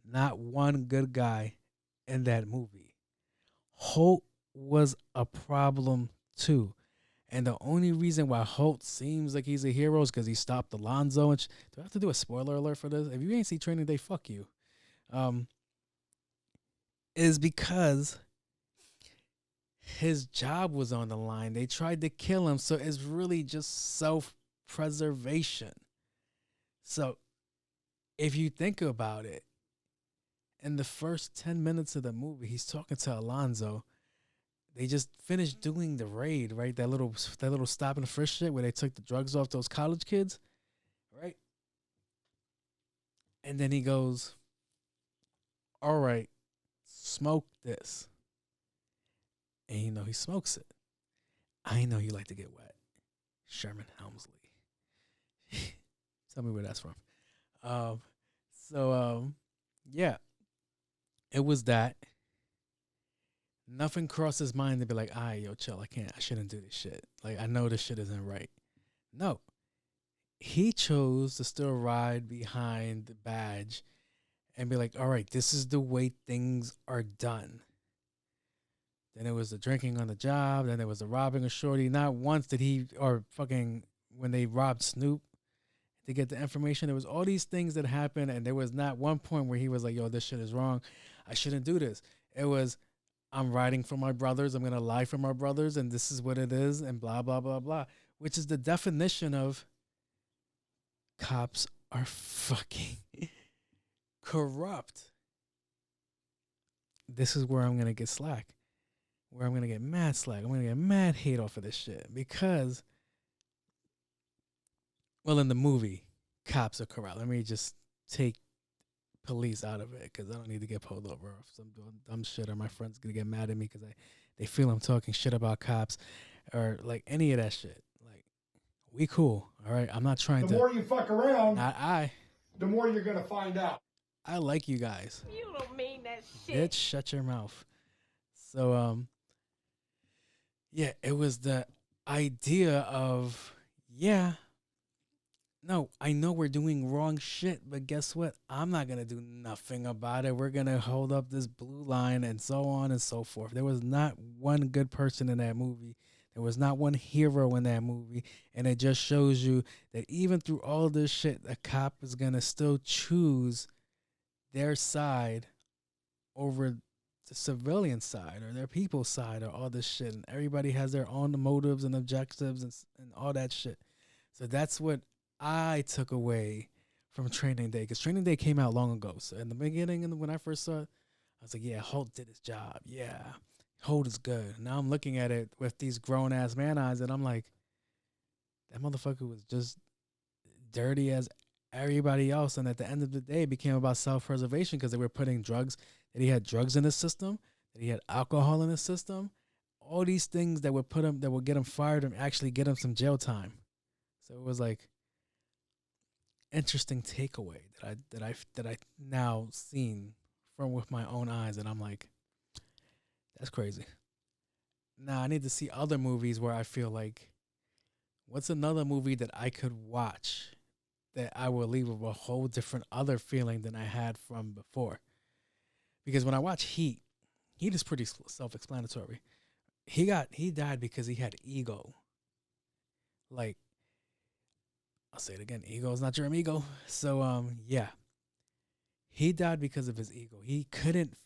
not one good guy in that movie. Hulk was a problem too. And the only reason why Hulk seems like he's a hero is because he stopped Alonzo. And do I have to do a spoiler alert for this? If you ain't seen Training Day, fuck you. Is because his job was on the line. They tried to kill him. So it's really just self-preservation. So if you think about it, in the first 10 minutes of the movie, he's talking to Alonzo. They just finished doing the raid, right? That little stop and frisk shit where they took the drugs off those college kids, right? And then he goes, all right, smoke this. and you know he smokes it. I know you like to get wet. Sherman Helmsley. Tell me where that's from. Yeah, it was that. Nothing crossed his mind to be like, all right, yo, chill. I shouldn't do this shit. Like, I know this shit isn't right. No. He chose to still ride behind the badge and be like, all right, this is the way things are done. Then it was the drinking on the job. Then there was the robbing of Shorty. Not once did he, or fucking when they robbed Snoop to get the information, there was all these things that happened, and there was not one point where he was like, yo, this shit is wrong. I shouldn't do this. It was, I'm riding for my brothers. I'm going to lie for my brothers, and this is what it is, and blah, blah, blah, blah, which is the definition of cops are fucking corrupt. This is where I'm going to get slack. Where I'm going to get mad slack. I'm going to get mad hate off of this shit. Because, well, in the movie, cops are corrupt. Let me just take police out of it because I don't need to get pulled over if I'm doing dumb shit or my friends going to get mad at me because they feel I'm talking shit about cops or like any of that shit. Like, we cool, all right? I'm not trying to. The more you fuck around, not I. The more you're going to find out. I like you guys. You don't mean that shit. Bitch, shut your mouth. So, yeah, it was the idea of, yeah, no, I know we're doing wrong shit, but guess what? I'm not going to do nothing about it. We're going to hold up this blue line and so on and so forth. There was not one good person in that movie. There was not one hero in that movie. And it just shows you that even through all this shit, the cop is going to still choose their side over the civilian side or their people's side or all this shit. And everybody has their own motives and objectives and all that shit. So that's what I took away from Training Day, because Training Day came out long ago. So in the beginning, and when I first saw it, I was like, yeah, Holt did his job. Yeah, Holt is good. Now I'm looking at it with these grown-ass man eyes, and I'm like, that motherfucker was just dirty as everybody else. And at the end of the day, it became about self-preservation because they were putting drugs, that he had drugs in his system, that he had alcohol in his system, all these things that would put him, that would get him fired and actually get him some jail time. So it was like, interesting takeaway that I now seen from with my own eyes, and I'm like, that's crazy. Now I need to see other movies where I feel like, what's another movie that I could watch that I will leave with a whole different other feeling than I had from before? Because when I watch Heat is pretty self-explanatory. He died because he had ego. Like, I'll say it again. Ego is not your amigo. So, yeah. He died because of his ego. He couldn't,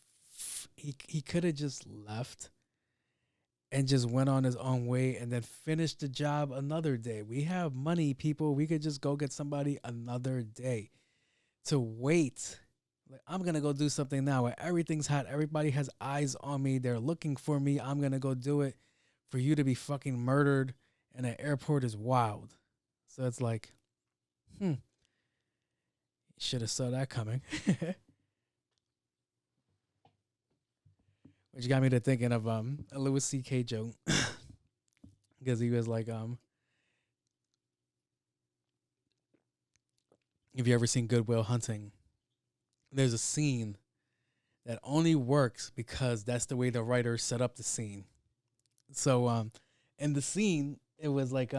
he could have just left and just went on his own way and then finished the job another day. We have money, people. We could just go get somebody another day. To wait, like, I'm going to go do something now where everything's hot. Everybody has eyes on me. They're looking for me. I'm going to go do it. For you to be fucking murdered in an airport is wild. So it's like, should have saw that coming. Which got me to thinking of a Louis C.K. joke. Because he was like, if you ever seen Good Will Hunting, there's a scene that only works because that's the way the writer set up the scene. So in the scene, it was like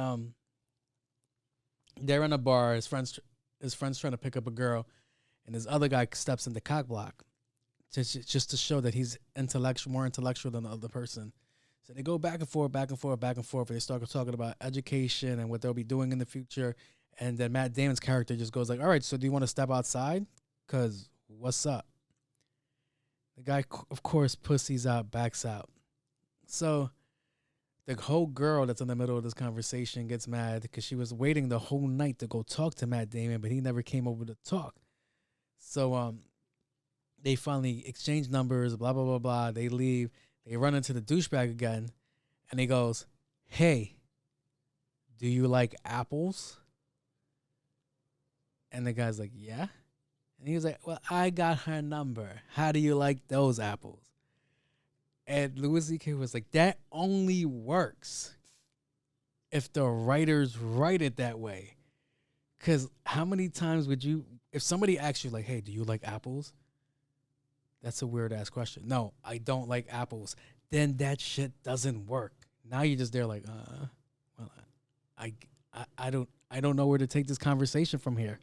they're in a bar, his friend's trying to pick up a girl, and this other guy steps in the cock block just to show that he's more intellectual than the other person. So they go back and forth, and they start talking about education and what they'll be doing in the future. And then Matt Damon's character just goes like, all right, so do you want to step outside? Because what's up? The guy, of course, pussies out, backs out. So the whole girl that's in the middle of this conversation gets mad because she was waiting the whole night to go talk to Matt Damon, but he never came over to talk. So they finally exchange numbers, blah, blah, blah, blah. They leave. They run into the douchebag again, and he goes, hey, do you like apples? And the guy's like, yeah. And he was like, well, I got her number. How do you like those apples? And Louis C.K. was like, that only works if the writers write it that way. Because how many times would you, if somebody asks you like, hey, do you like apples? That's a weird ass question. No, I don't like apples. Then that shit doesn't work. Now you're just there like, well, I don't know where to take this conversation from here.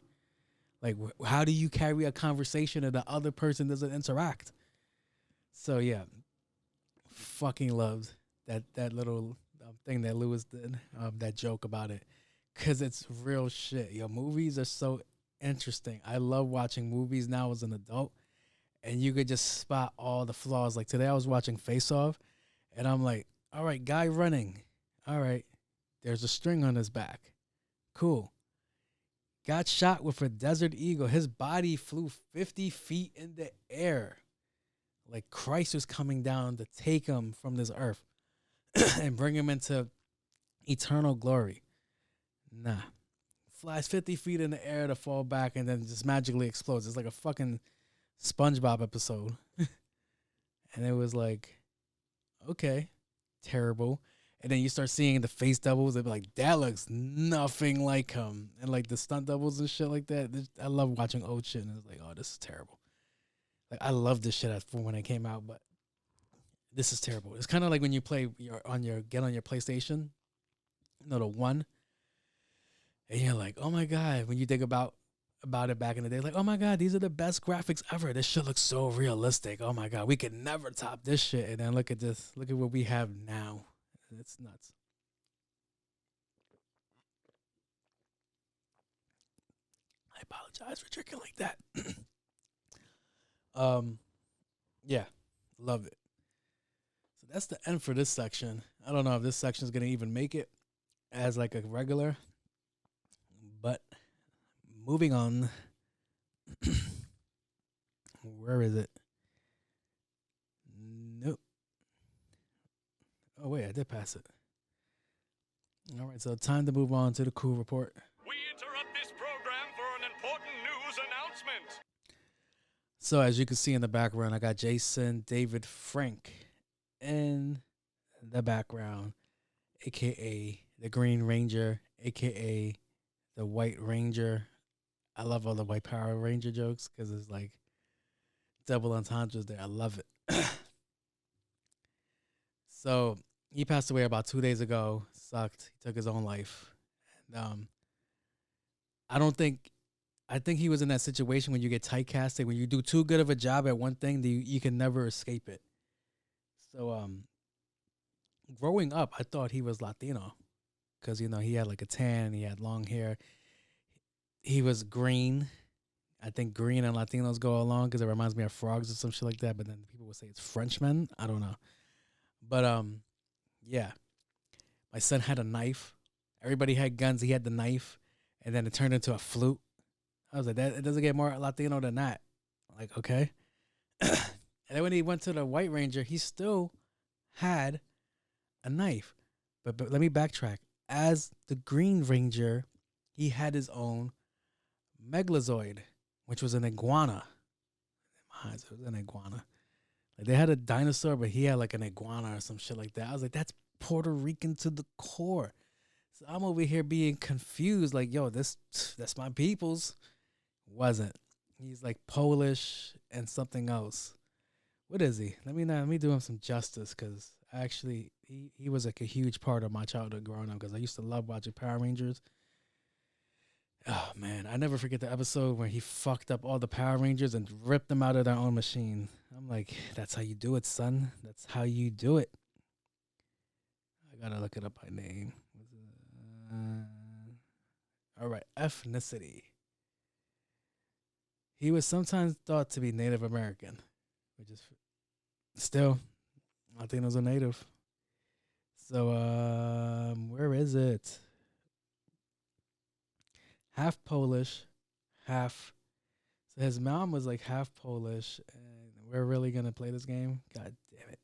Like, how do you carry a conversation and the other person doesn't interact? So yeah, fucking loved that little thing that Lewis did, that joke about it, because it's real shit. Yo, movies are so interesting. I love watching movies now as an adult, and you could just spot all the flaws. Like today I was watching Face Off, and I'm like, all right, guy running. All right, there's a string on his back. Cool. Got shot with a Desert Eagle. His body flew 50 feet in the air. Like Christ was coming down to take him from this earth and bring him into eternal glory. Nah. Flies 50 feet in the air to fall back and then just magically explodes. It's like a fucking SpongeBob episode. And it was like, okay, terrible. And then you start seeing the face doubles. They'd be like, that looks nothing like him. And like the stunt doubles and shit like that. I love watching old shit. And it's like, oh, this is terrible. Like, I love this shit from when it came out, but this is terrible. It's kind of like when you play get on your PlayStation, the one, and you're like, oh my God, when you think about it back in the day, like, oh my God, these are the best graphics ever. This shit looks so realistic. Oh my God, we could never top this shit. And then look at this. Look at what we have now. It's nuts. I apologize for drinking like that. Yeah, love it. So that's the end for this section. I don't know if this section is gonna even make it as like a regular, but moving on. Where is it? Nope. Oh wait, I did pass it. All right, so time to move on to the cool report. We interrupt this program for an important news announcement. So as you can see in the background, I got Jason David Frank in the background, a.k.a. the Green Ranger, a.k.a. the White Ranger. I love all the White Power Ranger jokes because it's like double entendres there. I love it. So he passed away about 2 days ago. Sucked. He took his own life. And I think he was in that situation when you get typecasted, when you do too good of a job at one thing, you can never escape it. So, growing up, I thought he was Latino because, he had like a tan, he had long hair. He was green. I think green and Latinos go along because it reminds me of frogs or some shit like that. But then people would say it's Frenchmen. I don't know. But, yeah. My son had a knife. Everybody had guns. He had the knife. And then it turned into a flute. I was like, it doesn't get more Latino than that. Like, okay. And then when he went to the White Ranger, he still had a knife. But let me backtrack. As the Green Ranger, he had his own Megalozoid, which was an iguana. It was an iguana. Like they had a dinosaur, but he had like an iguana or some shit like that. I was like, that's Puerto Rican to the core. So I'm over here being confused. Like, yo, that's my people's. Wasn't. He's like Polish and something else. What is he? Let me do him some justice because actually he was like a huge part of my childhood growing up because I used to love watching Power Rangers. Oh man, I never forget the episode where he fucked up all the Power Rangers and ripped them out of their own machine. I'm like, that's how you do it, son. That's how you do it. I gotta look it up by name. All right, ethnicity. He was sometimes thought to be Native American, which is still Latinos are Native. So, where is it? Half Polish, half. So his mom was like half Polish, and we're really gonna play this game. God damn it!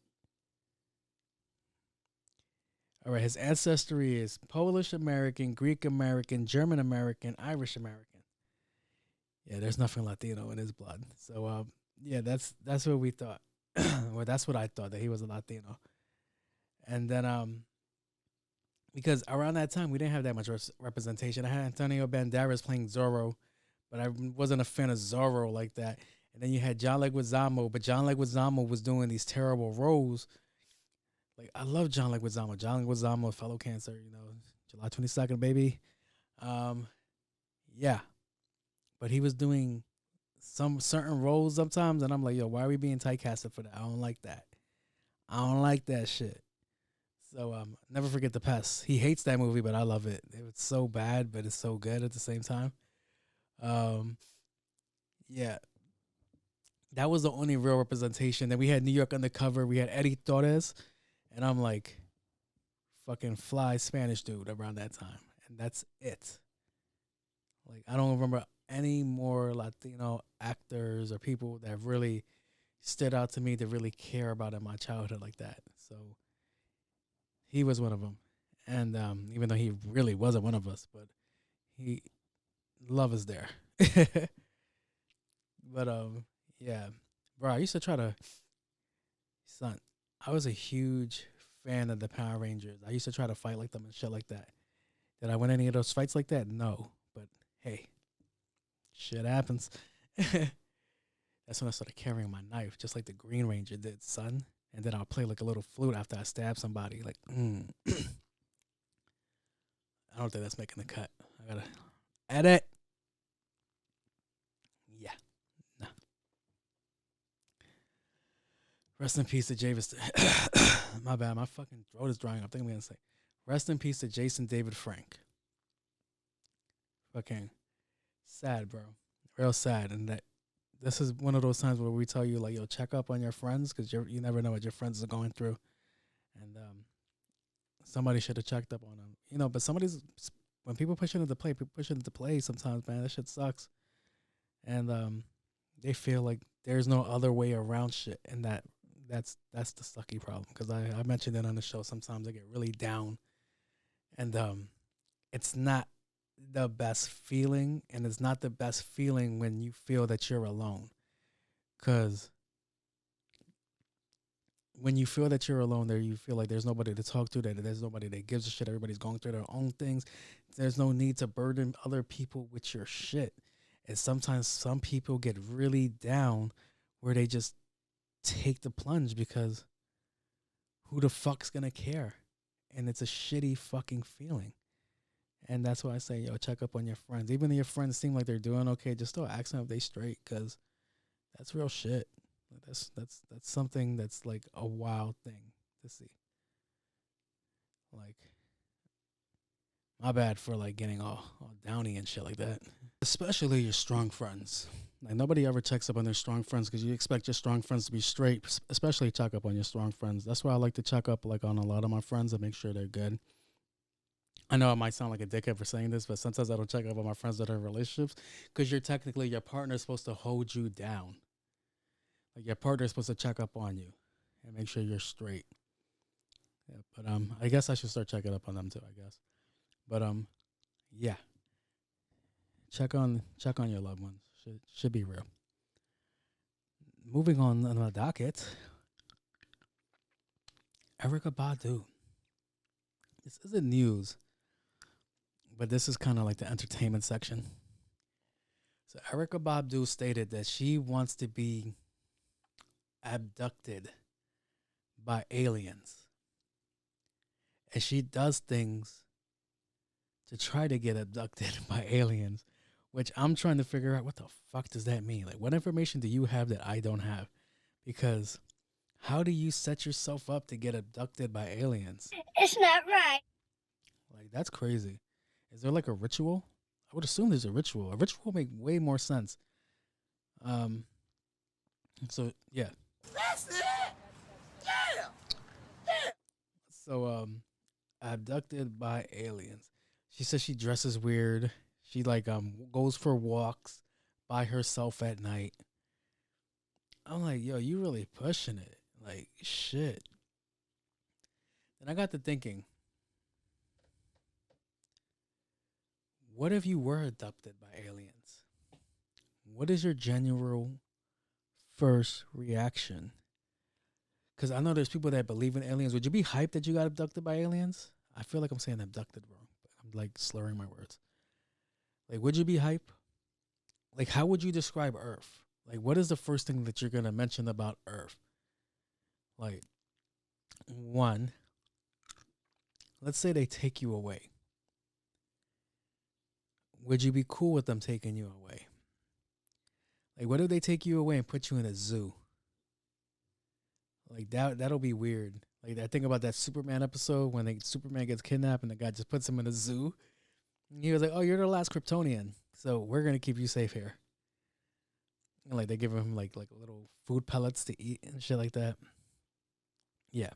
All right, his ancestry is Polish American, Greek American, German American, Irish American. Yeah, there's nothing Latino in his blood. So, yeah, that's what we thought. Well, that's what I thought, that he was a Latino. And then because around that time we didn't have that much representation. I had Antonio Banderas playing Zorro, but I wasn't a fan of Zorro like that. And then you had John Leguizamo, but John Leguizamo was doing these terrible roles. Like, I love John Leguizamo. John Leguizamo, fellow cancer, July 22nd, baby. Yeah. But he was doing some certain roles sometimes, and I'm like, yo, why are we being typecasted for that? I don't like that. I don't like that shit. So never forget the pest. He hates that movie, but I love it. It's so bad, but it's so good at the same time. Yeah. That was the only real representation. Then we had New York Undercover. We had Eddie Torres. And I'm like, fucking fly Spanish dude around that time. And that's it. Like, I don't remember any more Latino actors or people that really stood out to me to really care about in my childhood like that. So he was one of them. And even though he really wasn't one of us, but love is there. But yeah, bro, I used to try to, I was a huge fan of the Power Rangers. I used to try to fight like them and shit like that. Did I win any of those fights like that? No. But hey, shit happens. That's when I started carrying my knife, just like the Green Ranger did, son. And then I'll play like a little flute after I stab somebody. Like, I don't think that's making the cut. I gotta edit. Yeah. Nah. Rest in peace to Javis. My bad. My fucking throat is drying up. I think I'm going to say rest in peace to Jason David Frank. Fucking sad, bro. Real sad. And this is one of those times where we tell you, like, yo, check up on your friends because you never know what your friends are going through. And somebody should have checked up on them. But when people push it into play, sometimes, man, that shit sucks. And they feel like there's no other way around shit. And that's the sucky problem, because I mentioned it on the show. Sometimes I get really down, and it's not the best feeling, and it's not the best feeling when you feel that you're alone, because when you feel that you're alone, there you feel like there's nobody to talk to, that there's nobody that gives a shit. Everybody's going through their own things. There's no need to burden other people with your shit. And sometimes some people get really down where they just take the plunge, because who the fuck's gonna care? And it's a shitty fucking feeling. And that's why I say, yo, check up on your friends. Even if your friends seem like they're doing okay, just still ask them if they straight, because that's real shit. That's something that's like a wild thing to see. Like, my bad for like getting all downy and shit like that. Especially your strong friends. Like, nobody ever checks up on their strong friends because you expect your strong friends to be straight. Especially check up on your strong friends. That's why I like to check up like on a lot of my friends and make sure they're good. I know I might sound like a dickhead for saying this, but sometimes I don't check up on my friends that are in relationships, because your partner is supposed to hold you down. Like, your partner is supposed to check up on you and make sure you're straight. Yeah, but I guess I should start checking up on them too, I guess. But yeah. Check on your loved ones. Should be real. Moving on the docket. ERYKAH BADHU. This isn't news, but this is kind of like the entertainment section. So ERYKAH BADHU stated that she wants to be abducted by aliens. And she does things to try to get abducted by aliens, which I'm trying to figure out, what the fuck does that mean? Like, what information do you have that I don't have? Because how do you set yourself up to get abducted by aliens? It's not right. Like, that's crazy. Is there like a ritual? I would assume there's a ritual. A ritual would make way more sense. So yeah. That's it. Yeah. So abducted by aliens. She says she dresses weird. She like goes for walks by herself at night. I'm like, yo, you really pushing it. Like, shit. Then I got to thinking, what if you were abducted by aliens? What is your general first reaction Because I know there's people that believe in aliens. Would you be hyped that you got abducted by aliens? I feel like I'm saying abducted wrong. I'm like slurring my words. Like, would you be hype? Like, how would you describe Earth? Like, what is the first thing that you're going to mention about Earth? Like, one, let's say they take you away. Would you be cool with them taking you away? Like, what if they take you away and put you in a zoo? Like, that'll be weird. Like, I think about that Superman episode when Superman gets kidnapped and the guy just puts him in a zoo. And he was like, oh, you're the last Kryptonian, so we're going to keep you safe here. And, like, they give him, like little food pellets to eat and shit like that. Yeah.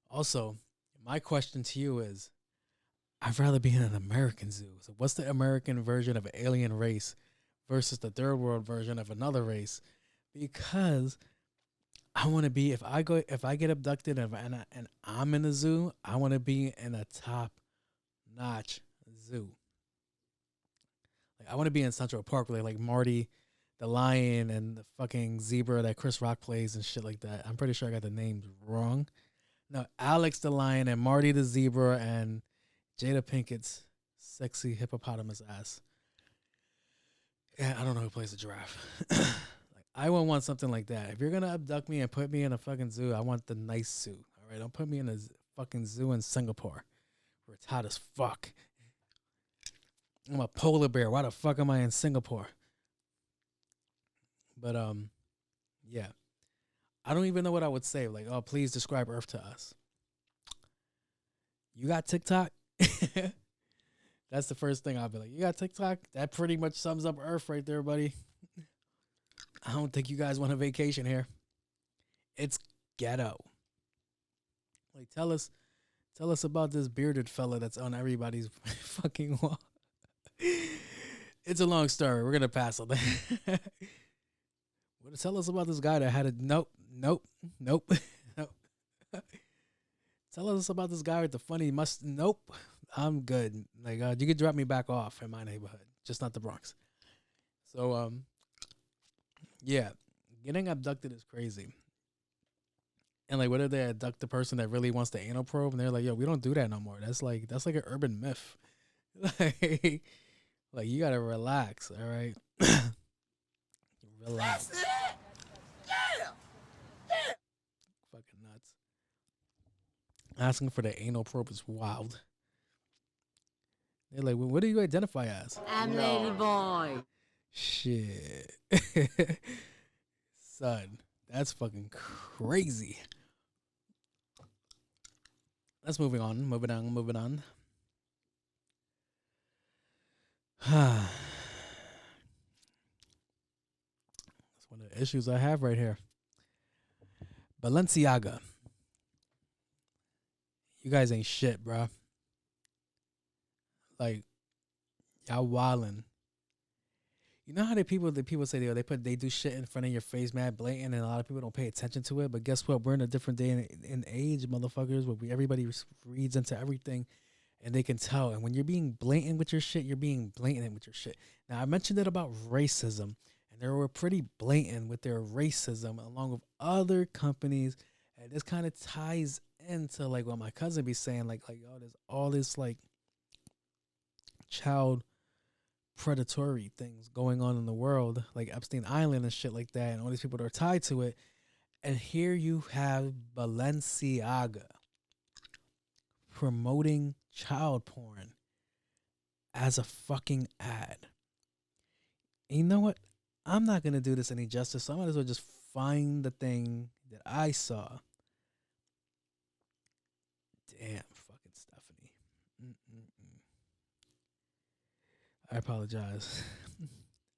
Also, my question to you is, I'd rather be in an American zoo. So what's the American version of an alien race versus the third world version of another race? Because I want to be, if I get abducted and I'm in a zoo, I want to be in a top-notch zoo. Like, I want to be in Central Park where like Marty the lion and the fucking zebra that Chris Rock plays and shit like that. I'm pretty sure I got the names wrong. No, Alex the lion and Marty the zebra and Jada Pinkett's sexy hippopotamus ass. Yeah, I don't know who plays the giraffe. Like, I would want something like that. If you're going to abduct me and put me in a fucking zoo, I want the nice zoo. All right, don't put me in a fucking zoo in Singapore where it's hot as fuck. I'm a polar bear. Why the fuck am I in Singapore? But, yeah. I don't even know what I would say. Like, oh, please describe Earth to us. You got TikTok? That's the first thing I'll be like, you got TikTok? That pretty much sums up Earth right there, buddy. I don't think you guys want a vacation here. It's ghetto. Like, tell us about this bearded fella that's on everybody's fucking wall. It's a long story. We're going to pass on that. Tell us about this guy that had a nope. Tell us about this guy with the funny nope. I'm good. Like, you could drop me back off in my neighborhood, just not the Bronx. So, yeah, getting abducted is crazy. And like, what if they abduct the person that really wants the anal probe, and they're like, yo, we don't do that no more. That's like an urban myth. Like, you gotta relax, all right? Relax. That's it. Yeah. Fucking nuts. Asking for the anal probe is wild. They're like, well, what do you identify as? I'm Lady Boy. Shit. Son, that's fucking crazy. Let's moving on. Moving on. That's one of the issues I have right here. Balenciaga. You guys ain't shit, bro. Like, y'all wildin'. You know how the people say they do shit in front of your face, mad blatant, and a lot of people don't pay attention to it. But guess what? We're in a different day and age, motherfuckers, where everybody reads into everything, and they can tell. And when you're being blatant with your shit, you're being blatant with your shit. Now, I mentioned it about racism, and they were pretty blatant with their racism, along with other companies. And this kind of ties into like what my cousin be saying, like oh, there's all this like child predatory things going on in the world, like Epstein Island and shit like that, and all these people that are tied to it. And here you have Balenciaga promoting child porn as a fucking ad. And you know what? I'm not going to do this any justice, so I might as well just find the thing that I saw. Damn, fucking Stephanie. I apologize.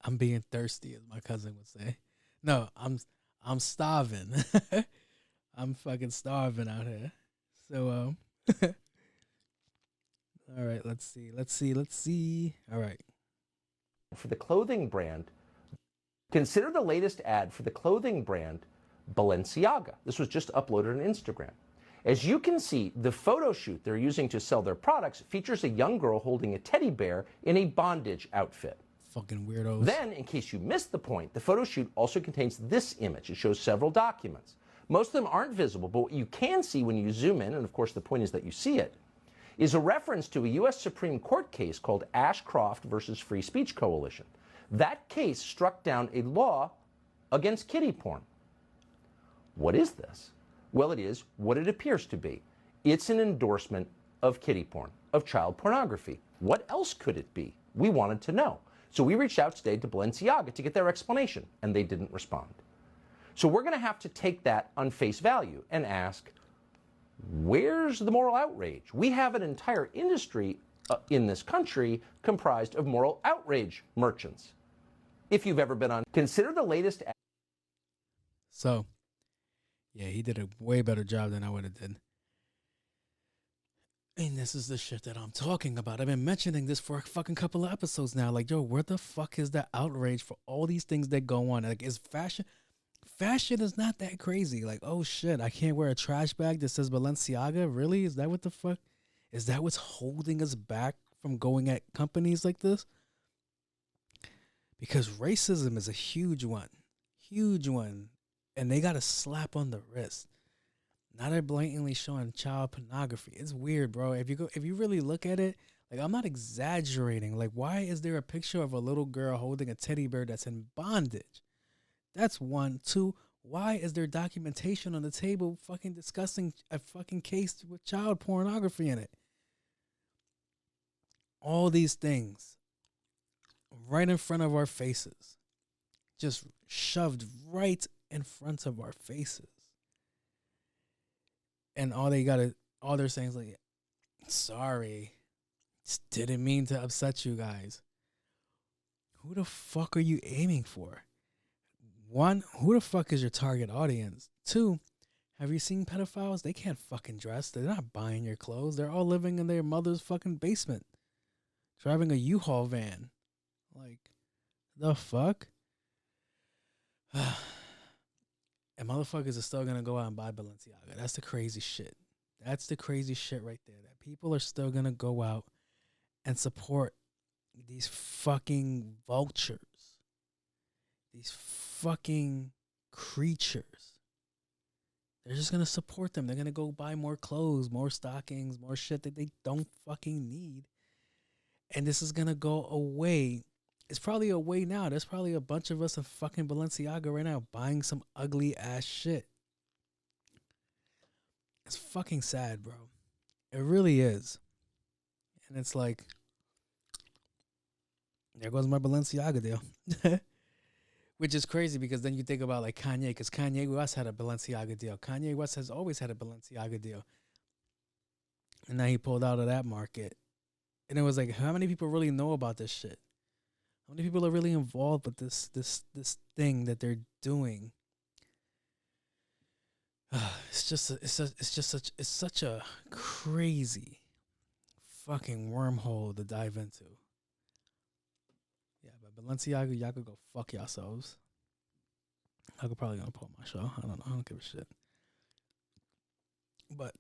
I'm being thirsty, as my cousin would say. No, I'm starving. I'm fucking starving out here. So, all right, let's see. All right. For the clothing brand, consider the latest ad for the clothing brand Balenciaga. This was just uploaded on Instagram. As you can see, the photo shoot they're using to sell their products features a young girl holding a teddy bear in a bondage outfit. Fucking weirdos. Then, in case you missed the point, the photo shoot also contains this image. It shows several documents. Most of them aren't visible, but what you can see when you zoom in, and of course the point is that you see it, is a reference to a U.S. Supreme Court case called Ashcroft versus Free Speech Coalition. That case struck down a law against kiddie porn. What is this? Well, it is what it appears to be. It's an endorsement of kiddie porn, of child pornography. What else could it be? We wanted to know. So we reached out today to Balenciaga to get their explanation, and they didn't respond. So we're going to have to take that on face value and ask, where's the moral outrage? We have an entire industry in this country comprised of moral outrage merchants. If you've ever been on, consider the latest. So, yeah, he did a way better job than I would have did. And this is the shit that I'm talking about. I've been mentioning this for a fucking couple of episodes now. Like, yo, where the fuck is the outrage for all these things that go on? Like, is fashion is not that crazy. Like, oh shit, I can't wear a trash bag that says Balenciaga. Really? Is that what the fuck? Is that what's holding us back from going at companies like this? Because racism is a huge one. Huge one. And they got a slap on the wrist. Now they're blatantly showing child pornography. It's weird, bro. If you really look at it, like, I'm not exaggerating. Like, why is there a picture of a little girl holding a teddy bear that's in bondage? That's one. Two, why is there documentation on the table fucking discussing a fucking case with child pornography in it? All these things right in front of our faces. Just shoved right in front of our faces. And all they're saying is like, sorry, just didn't mean to upset you guys. Who the fuck are you aiming for? One, who the fuck is your target audience? Two, have you seen pedophiles? They can't fucking dress. They're not buying your clothes. They're all living in their mother's fucking basement, driving a U-Haul van. Like, the fuck? And motherfuckers are still going to go out and buy Balenciaga. That's the crazy shit. That's the crazy shit right there. That people are still going to go out and support these fucking vultures. These fucking creatures. They're just going to support them. They're going to go buy more clothes, more stockings, more shit that they don't fucking need. And this is going to go away. It's probably away now. There's probably a bunch of us in fucking Balenciaga right now buying some ugly ass shit. It's fucking sad, bro. It really is. And it's like, there goes my Balenciaga deal. Which is crazy because then you think about like Kanye, because Kanye West had a Balenciaga deal. Kanye West has always had a Balenciaga deal. And now he pulled out of that market. And it was like, how many people really know about this shit? How many people are really involved with this thing that they're doing? It's such a crazy fucking wormhole to dive into. Yeah, but Balenciaga, y'all could go fuck yourselves. I could probably gonna pull my show. I don't know. I don't give a shit. But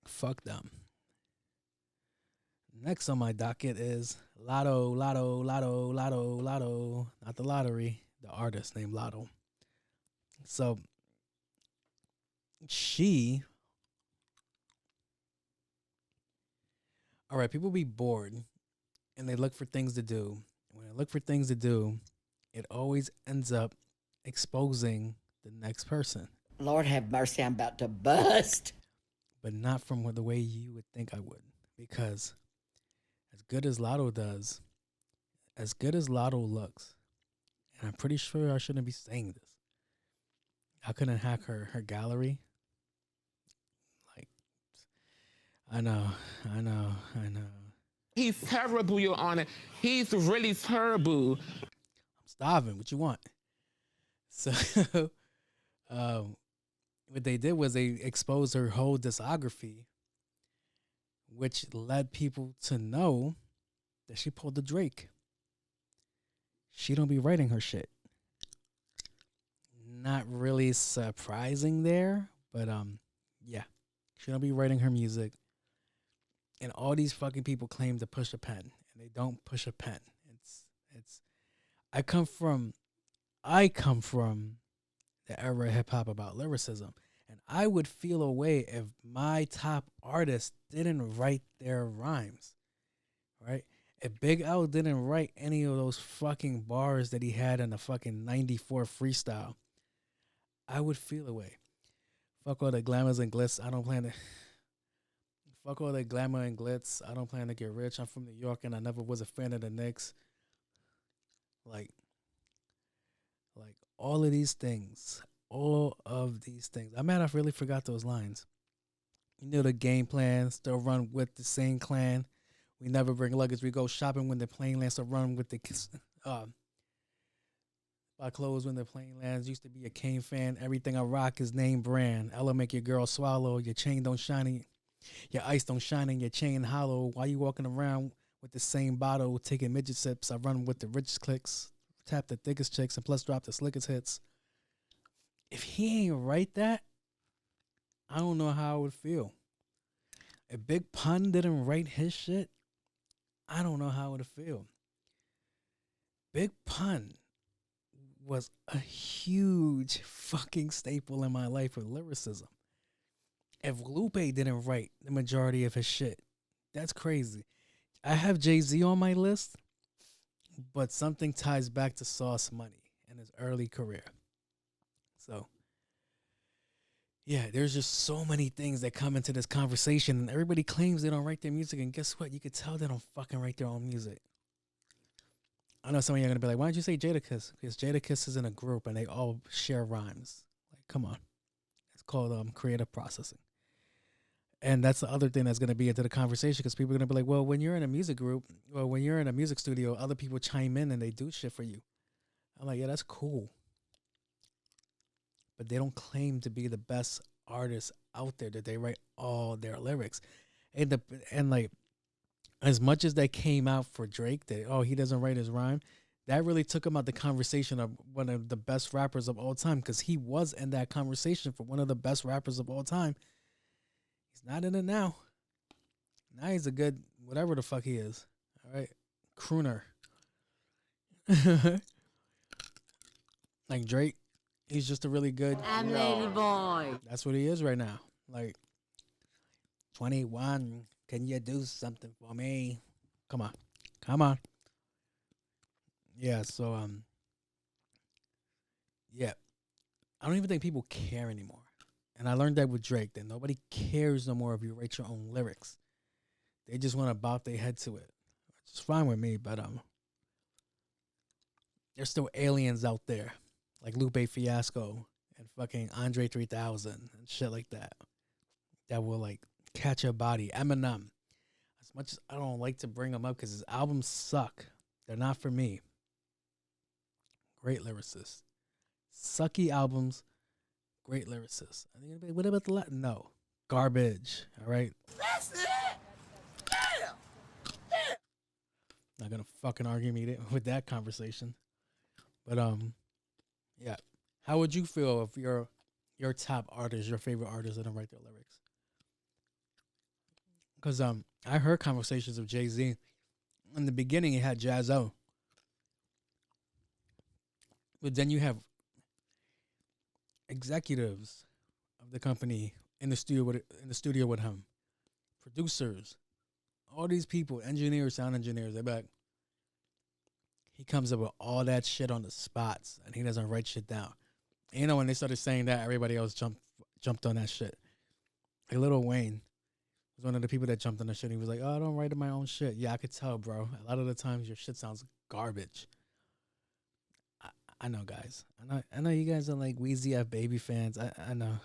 fuck them. Next on my docket is Lotto. Not the lottery, the artist named Lotto. So all right, people be bored and they look for things to do. When they look for things to do, it always ends up exposing the next person. Lord have mercy, I'm about to bust. But not from the way you would think I would. Because as good as Lotto does, as good as Lotto looks, and I'm pretty sure I shouldn't be saying this, I couldn't hack her gallery. Like, I know. He's terrible, Your Honor. He's really terrible. I'm starving. What you want? So, what they did was they exposed her whole discography, which led people to know that she pulled the Drake. She don't be writing her shit. Not really surprising there, but yeah. She don't be writing her music. And all these fucking people claim to push a pen, and they don't push a pen. It's I come from the era of hip hop about lyricism. And I would feel a way if my top artists didn't write their rhymes, right? If Big L didn't write any of those fucking bars that he had in the fucking 94 freestyle, I would feel a way. Fuck all the glamours and glitz. I don't plan to. Fuck all the glamour and glitz. I don't plan to get rich. I'm from New York and I never was a fan of the Knicks. Like all of these things. All of these things. I'm mad I really forgot those lines. You know the game plan. Still run with the same clan. We never bring luggage. We go shopping when the plane lands. Still run with the buy clothes when the plane lands. Used to be a Kane fan. Everything I rock is name brand. Ella make your girl swallow. Your chain don't shine. Your ice don't shine and your chain hollow. Why you walking around with the same bottle, taking midget sips? I run with the richest clicks, tap the thickest chicks, and plus drop the slickest hits. If he ain't write that, I don't know how I would feel. If Big Pun didn't write his shit, I don't know how it would feel. Big Pun was a huge fucking staple in my life with lyricism. If Lupe didn't write the majority of his shit, that's crazy. I have Jay-Z on my list, but something ties back to Sauce Money and his early career. So, yeah, there's just so many things that come into this conversation, and everybody claims they don't write their music, and guess what? You could tell they don't fucking write their own music. I know some of you are going to be like, why don't you say Jadakiss? Because Jadakiss is in a group, and they all share rhymes. Like, come on. It's called creative processing. And that's the other thing that's going to be into the conversation, because people are going to be like, well, when you're in a music group, or when you're in a music studio, other people chime in and they do shit for you. I'm like, yeah, that's cool. But they don't claim to be the best artists out there, that they write all their lyrics. And like, as much as that came out for Drake, that, oh, he doesn't write his rhyme, that really took him out the conversation of one of the best rappers of all time, because he was in that conversation for one of the best rappers of all time. He's not in it now. Now he's a good, whatever the fuck he is. All right. Crooner. Like Drake, he's just a really good. I'm Lady Boy. That's what he is right now. Like, 21, can you do something for me? Come on. Come on. Yeah, so, yeah. I don't even think people care anymore. And I learned that with Drake, that nobody cares no more if you write your own lyrics. They just want to bob their head to it. Which is fine with me, but there's still aliens out there, like Lupe Fiasco and fucking Andre 3000 and shit like that, that will like catch your body. Eminem, as much as I don't like to bring him up because his albums suck, they're not for me. Great lyricist. Sucky albums, great lyricist. I think, what about the Latin? No. Garbage. All right. That's it. Yeah. Yeah. Not gonna fucking argue me with that conversation. But yeah. How would you feel if your top artist, your favorite artist, didn't write their lyrics? Because I heard conversations of Jay-Z. In the beginning, he had Jazzo. But then you have executives of the company in the studio with him, producers, all these people, engineers, sound engineers. They're back. He comes up with all that shit on the spots, and he doesn't write shit down. And you know, when they started saying that, everybody else jumped on that shit. Like Lil Wayne was one of the people that jumped on the shit. He was like, "Oh, I don't write my own shit." Yeah, I could tell, bro. A lot of the times your shit sounds garbage. I know, guys. I know you guys are like Weezy F Baby fans. I know.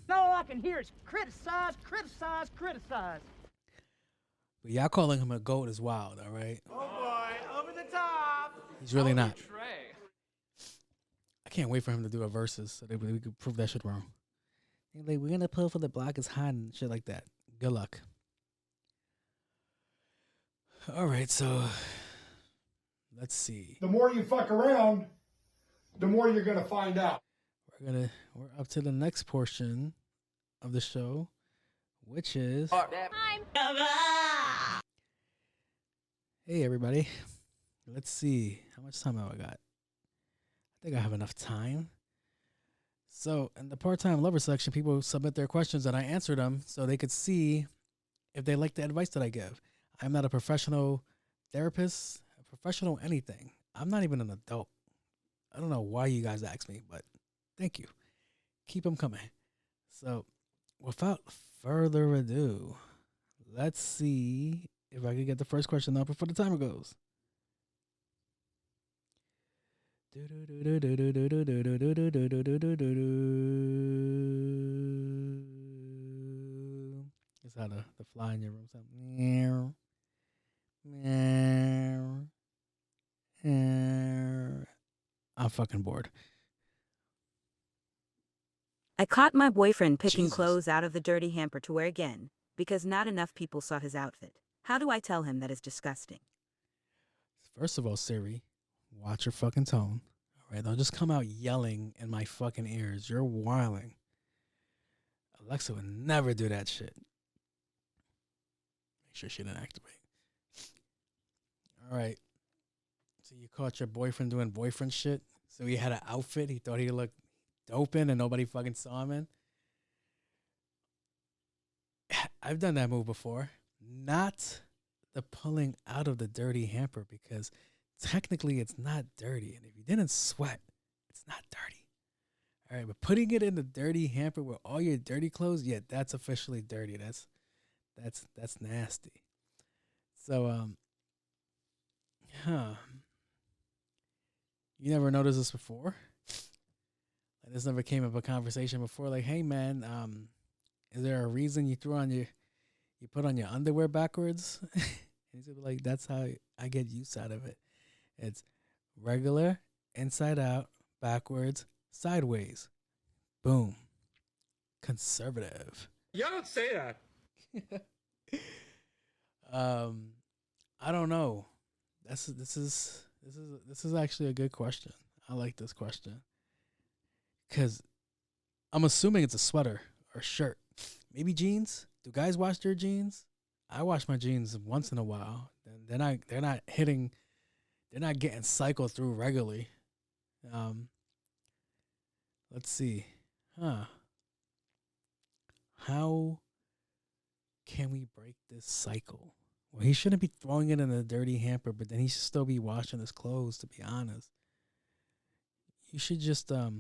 All I can hear is criticize, criticize, criticize. But y'all calling him a GOAT is wild, all right? Oh boy, over the top. He's really not. I can't wait for him to do a versus so that we could prove that shit wrong. Like, we're gonna pull for the block is hot and shit like that. Good luck. All right, so let's see. The more you fuck around, the more you're gonna find out. We're up to the next portion of the show, which is Hey everybody. Let's see. How much time have I got? I think I have enough time. So in the part-time lover section, people submit their questions and I answer them so they could see if they like the advice that I give. I'm not a professional therapist, a professional anything. I'm not even an adult. I don't know why you guys ask me, but thank you. Keep them coming. So without further ado, let's see if I can get the first question up before the timer goes. It's how the fly in your room sound. Meow. Meow. Meow. I'm fucking bored. I caught my boyfriend picking Jesus. clothes out of the dirty hamper to wear again because not enough people saw his outfit. How do I tell him that is disgusting? First of all, Siri, watch your fucking tone. All right, don't just come out yelling in my fucking ears. You're wilding. Alexa would never do that shit. Make sure she didn't activate. All right. So you caught your boyfriend doing boyfriend shit. So he had an outfit he thought he looked dope in and nobody fucking saw him in. I've done that move before. Not the pulling out of the dirty hamper because technically it's not dirty. And if you didn't sweat, it's not dirty. All right, but putting it in the dirty hamper with all your dirty clothes, yeah, that's officially dirty. That's nasty. So you never noticed this before? Like, this never came up a conversation before. Like, hey man, is there a reason you put on your underwear backwards? And he's gonna be like, that's how I get use out of it. It's regular, inside out, backwards, sideways. Boom. Conservative. Y'all don't say that. I don't know. This is actually a good question. I like this question. Cause I'm assuming it's a sweater or shirt. Maybe jeans. Do guys wash their jeans? I wash my jeans once in a while. They're not getting cycled through regularly. Let's see. How can we break this cycle? Well, he shouldn't be throwing it in a dirty hamper, but then he should still be washing his clothes, to be honest. You should just have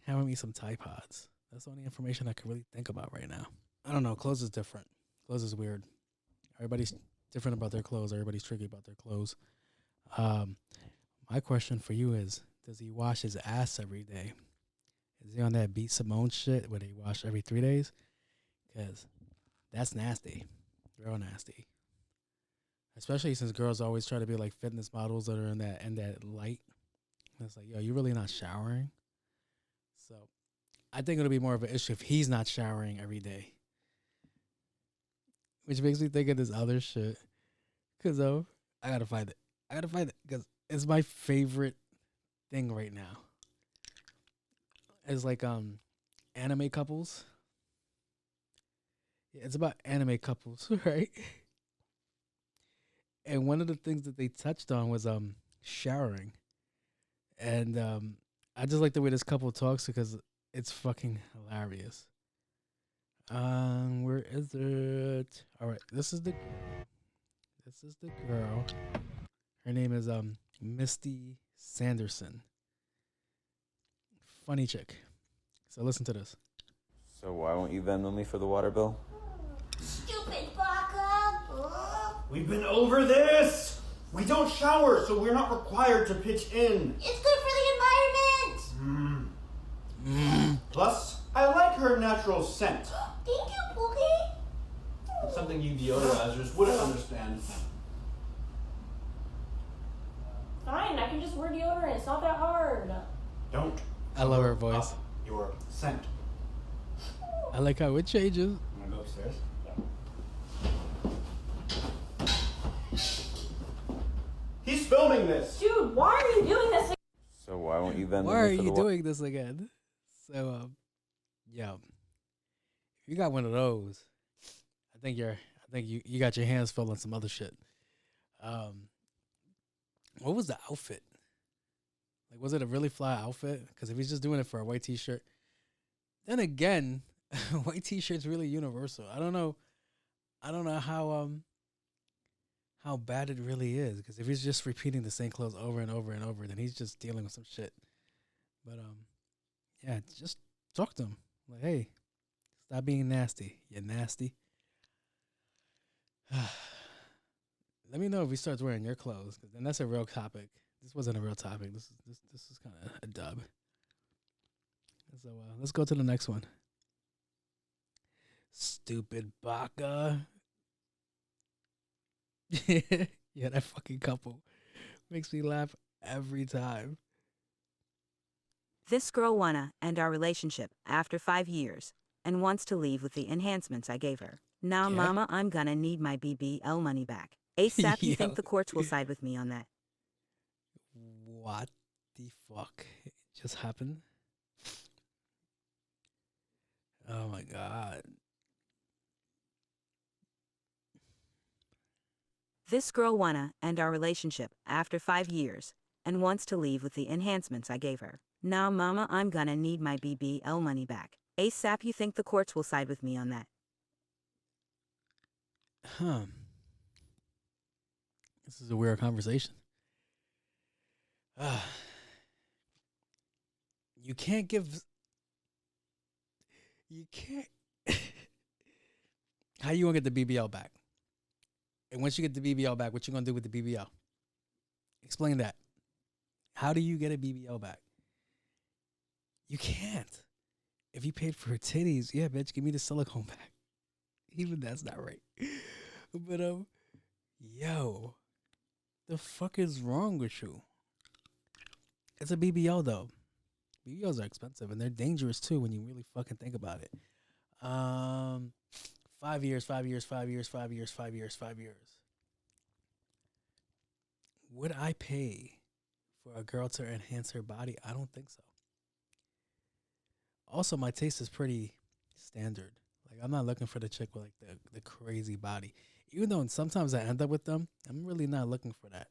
him eat some Tide Pods. That's the only information I can really think about right now. I don't know. Clothes is different. Clothes is weird. Everybody's different about their clothes. Everybody's tricky about their clothes. My question for you is, does he wash his ass every day? Is he on that B. Simone shit where they wash every 3 days? Because that's nasty. Real nasty. Especially since girls always try to be like fitness models that are in that light. And it's like, yo, you really not showering? So I think it'll be more of an issue if he's not showering every day. Which makes me think of this other shit. Because I gotta find it. Because it's my favorite thing right now. It's like anime couples. Yeah, it's about anime couples, right? And one of the things that they touched on was showering. And I just like the way this couple talks because it's fucking hilarious. Where is it? All right, this is the girl. Her name is Misty Sanderson. Funny chick. So listen to this. So why won't you Venmo me for the water bill? Stupid Baka! We've been over this! We don't shower, so we're not required to pitch in. It's good for the environment! Plus, I like her natural scent. Thank you, Pookie! It's something you deodorizers wouldn't understand. Fine, I can just wear deodorant. It's not that hard. Don't. I love her voice. Your scent. I like how it changes. Wanna go upstairs? He's filming this! Dude, why are you doing this? So why won't you Venmo Why are me for you the doing this again? So, yo, if you got one of those, I think you got your hands full on some other shit. What was the outfit? Like, was it a really fly outfit? Because if he's just doing it for a white t-shirt, Then again, white t-shirts really universal. I don't know how bad it really is, because if he's just repeating the same clothes over and over and over, then he's just dealing with some shit. But yeah, just talk to him. Like, hey, stop being nasty. You're nasty. Let me know if he starts wearing your clothes, because then that's a real topic. This wasn't a real topic. This is kind of a dub. So let's go to the next one. Stupid baka. Yeah, that fucking couple makes me laugh every time. This girl wanna end our relationship after 5 years and wants to leave with the enhancements I gave her. Now, Yeah. mama, I'm gonna need my BBL money back. ASAP, you Yo. think the courts will side with me on that? What the fuck just happened? Oh my god. This girl wanna end our relationship after 5 years and wants to leave with the enhancements I gave her. Now, mama, I'm gonna need my BBL money back. ASAP, you think the courts will side with me on that? Huh. This is a weird conversation. You can't. How you gonna get the BBL back? And once you get the BBL back, what you gonna do with the BBL? Explain that. How do you get a BBL back? You can't. If you paid for her titties, yeah, bitch, give me the silicone back. Even that's not right. But yo, the fuck is wrong with you? It's a BBL though. BBLs are expensive and they're dangerous too when you really fucking think about it. 5 years. Would I pay for a girl to enhance her body? I don't think so. Also, my taste is pretty standard. Like, I'm not looking for the chick with like the crazy body. Even though sometimes I end up with them, I'm really not looking for that.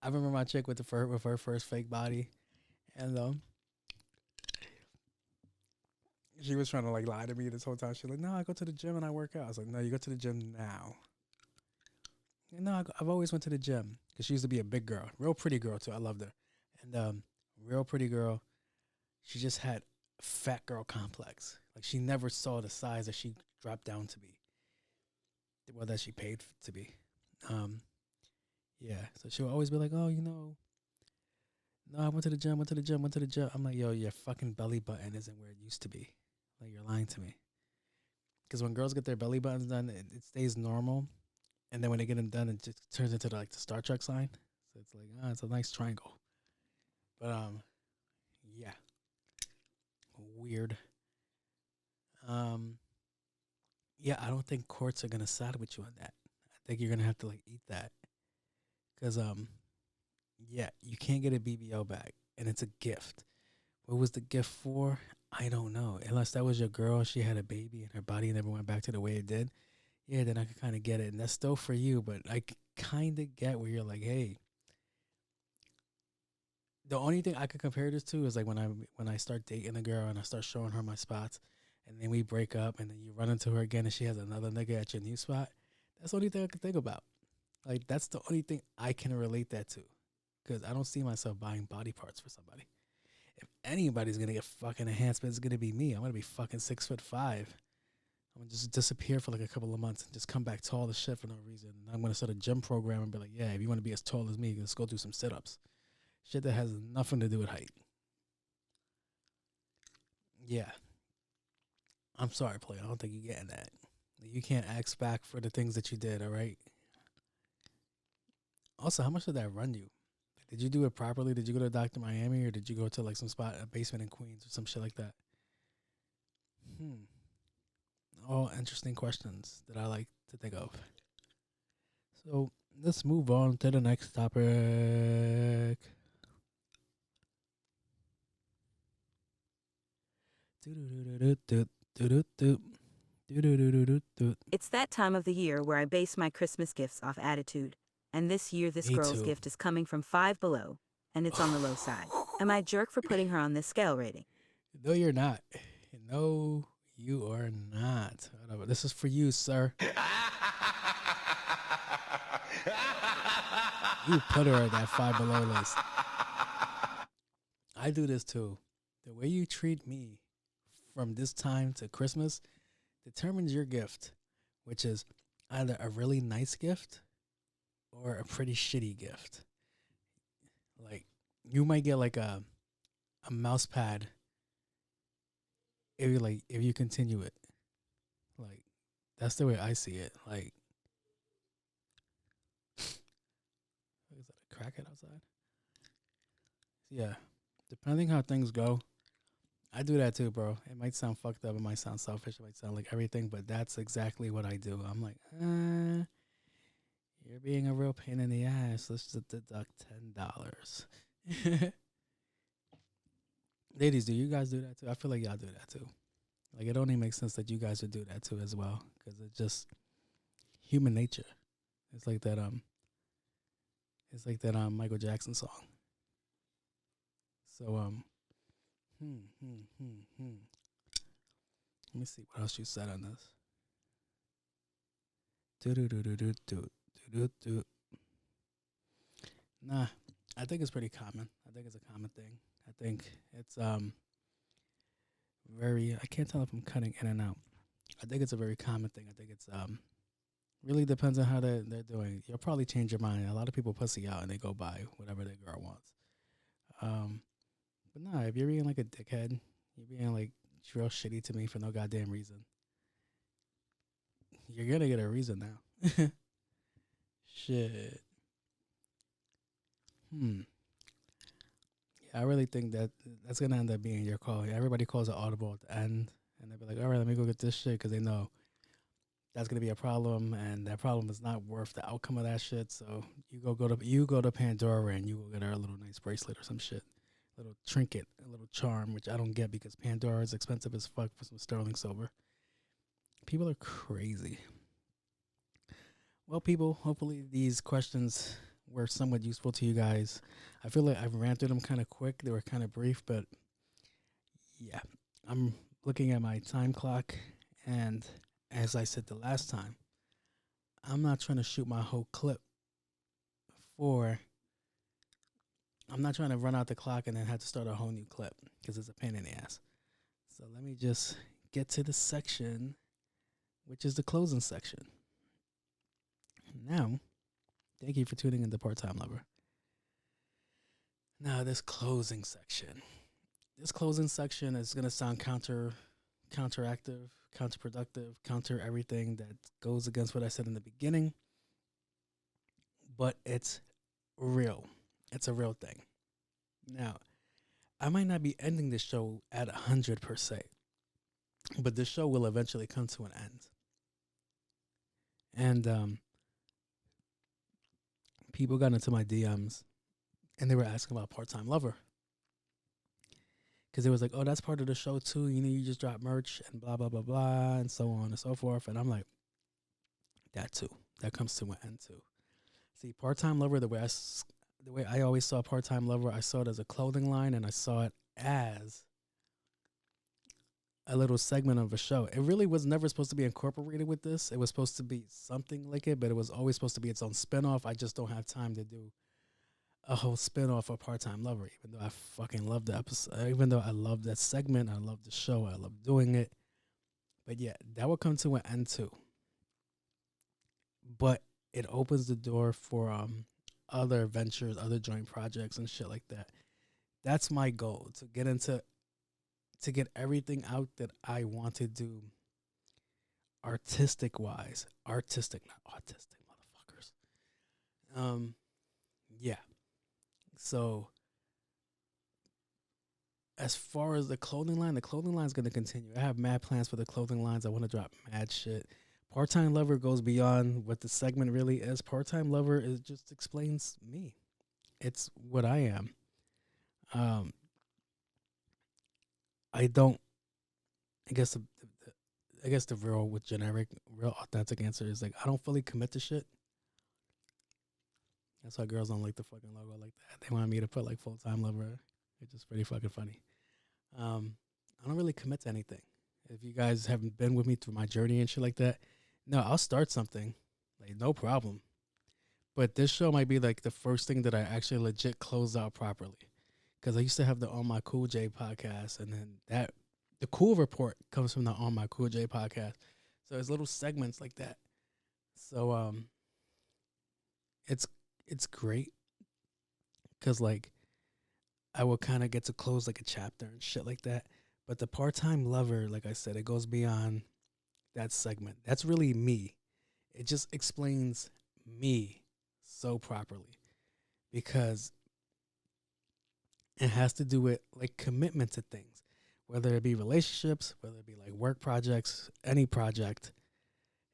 I remember my chick with her first fake body, and she was trying to like lie to me this whole time. She's like, "No, I go to the gym and I work out." I was like, "No, you go to the gym now." And no, I've always went to the gym because she used to be a big girl, real pretty girl too. I loved her, and real pretty girl. She just had a fat girl complex. Like, she never saw the size that she dropped down to be, well, that she paid to be. Yeah. So she'll always be like, "Oh, no, I went to the gym. I'm like, "Yo, your fucking belly button isn't where it used to be. Like, you're lying to me." Because when girls get their belly buttons done, it stays normal. And then when they get them done, it just turns into the Star Trek sign. So it's like, it's a nice triangle. But, yeah. Weird. Yeah, I don't think courts are going to side with you on that. I think you're going to have to, eat that. Because, yeah, you can't get a BBL back. And it's a gift. What was the gift for? I don't know. Unless that was your girl, she had a baby, and her body never went back to the way it did. Yeah, then I could kind of get it. And that's still for you, but I kind of get where you're like, hey. The only thing I could compare this to is like when I start dating a girl and I start showing her my spots, and then we break up, and then you run into her again and she has another nigga at your new spot. That's the only thing I can think about. Like, that's the only thing I can relate that to, because I don't see myself buying body parts for somebody. If anybody's gonna get fucking enhancement, it's gonna be me. I'm gonna be fucking 6'5". I'm gonna just disappear for like a couple of months and just come back tall as shit for no reason. And I'm gonna start a gym program and be like, yeah, if you want to be as tall as me, let's go do some sit-ups. Shit that has nothing to do with height. Yeah. I'm sorry, player. I don't think you're getting that. You can't ask back for the things that you did, all right? Also, how much did that run you? Did you do it properly? Did you go to Dr. Miami, or did you go to like some spot, a basement in Queens or some shit like that? All interesting questions that I like to think of. So let's move on to the next topic. It's that time of the year where I base my Christmas gifts off attitude. And this year, this Me girl's too. gift is coming from Five Below, and it's on the low side. Am I a jerk for putting her on this scale rating? No, you're not. No, you are not. Whatever. This is for you, sir. You put her at that 5 below list. I do this too. The way you treat me from this time to Christmas determines your gift, which is either a really nice gift or a pretty shitty gift. Like, you might get like a mouse pad if you continue it. Like, that's the way I see it. Like, is that a crackhead outside? Yeah. Depending how things go, I do that too, bro. It might sound fucked up. It might sound selfish. It might sound like everything, but that's exactly what I do. I'm like, you're being a real pain in the ass. Let's just deduct $10. Ladies, do you guys do that too? I feel like y'all do that too. Like, it only makes sense that you guys would do that too as well, because it's just human nature. It's like that Michael Jackson song. So let me see what else you said on this. Nah, I think it's pretty common. I think it's a common thing. I think it's very, I can't tell if I'm cutting in and out. I think it's a very common thing. I think it's really depends on how they're doing. You'll probably change your mind. A lot of people pussy out and they go buy whatever their girl wants. But nah, if you're being like a dickhead, you're being like real shitty to me for no goddamn reason, you're gonna get a reason now. Shit. Yeah, I really think that's gonna end up being your call. Everybody calls it audible at the end, and they'll be like, all right, let me go get this shit, because they know that's gonna be a problem, and that problem is not worth the outcome of that shit. So you go to Pandora and you go get her a little nice bracelet or some shit. Little trinket, a little charm, which I don't get because Pandora is expensive as fuck for some sterling silver. People are crazy. Well, people, hopefully these questions were somewhat useful to you guys. I feel like I've ran through them kind of quick. They were kind of brief, but yeah, I'm looking at my time clock, and as I said the last time, I'm not trying to shoot my whole clip I'm not trying to run out the clock and then have to start a whole new clip, because it's a pain in the ass. So let me just get to the section, which is the closing section. Now, thank you for tuning in to Part-Time Lover. Now, this closing section. This closing section is going to sound counteractive, counterproductive, counter everything that goes against what I said in the beginning. But it's real. It's a real thing. Now, I might not be ending the show at 100%, but the show will eventually come to an end. And people got into my DMs, and they were asking about Part-Time Lover, because they was like, oh, that's part of the show too. You know, you just drop merch and blah, blah, blah, blah, and so on and so forth. And I'm like, that too. That comes to an end too. See, Part-Time Lover, the way I always saw Part-Time Lover, I saw it as a clothing line, and I saw it as a little segment of a show. It really was never supposed to be incorporated with this. It was supposed to be something like it, but it was always supposed to be its own spinoff. I just don't have time to do a whole spinoff of Part-Time Lover, even though I fucking love the episode, even though I love that segment, I love the show, I love doing it. But yeah, that will come to an end too. But it opens the door for other ventures, other joint projects and shit like that. That's my goal, to get everything out that I want to do artistic wise. Artistic, not autistic, motherfuckers. Yeah. So as far as the clothing line is going to continue. I have mad plans for the clothing lines. I want to drop mad shit. Part-Time Lover goes beyond what the segment really is. Part-Time Lover just explains me. It's what I am. I guess the real authentic answer is like, I don't fully commit to shit. That's why girls don't like the fucking logo like that. They want me to put like Full-Time Lover which is pretty fucking funny. I don't really commit to anything. If you guys haven't been with me through my journey and shit like that, no, I'll start something, like no problem. But this show might be like the first thing that I actually legit close out properly, because I used to have the On My Cool J podcast, and then the Cool Report comes from the On My Cool J podcast. So there's little segments like that. So it's great, because like I will kind of get to close like a chapter and shit like that. But the part-time lover, like I said, it goes beyond that segment. That's really me. It just explains me so properly, because it has to do with like commitment to things, whether it be relationships, whether it be like work projects, any project.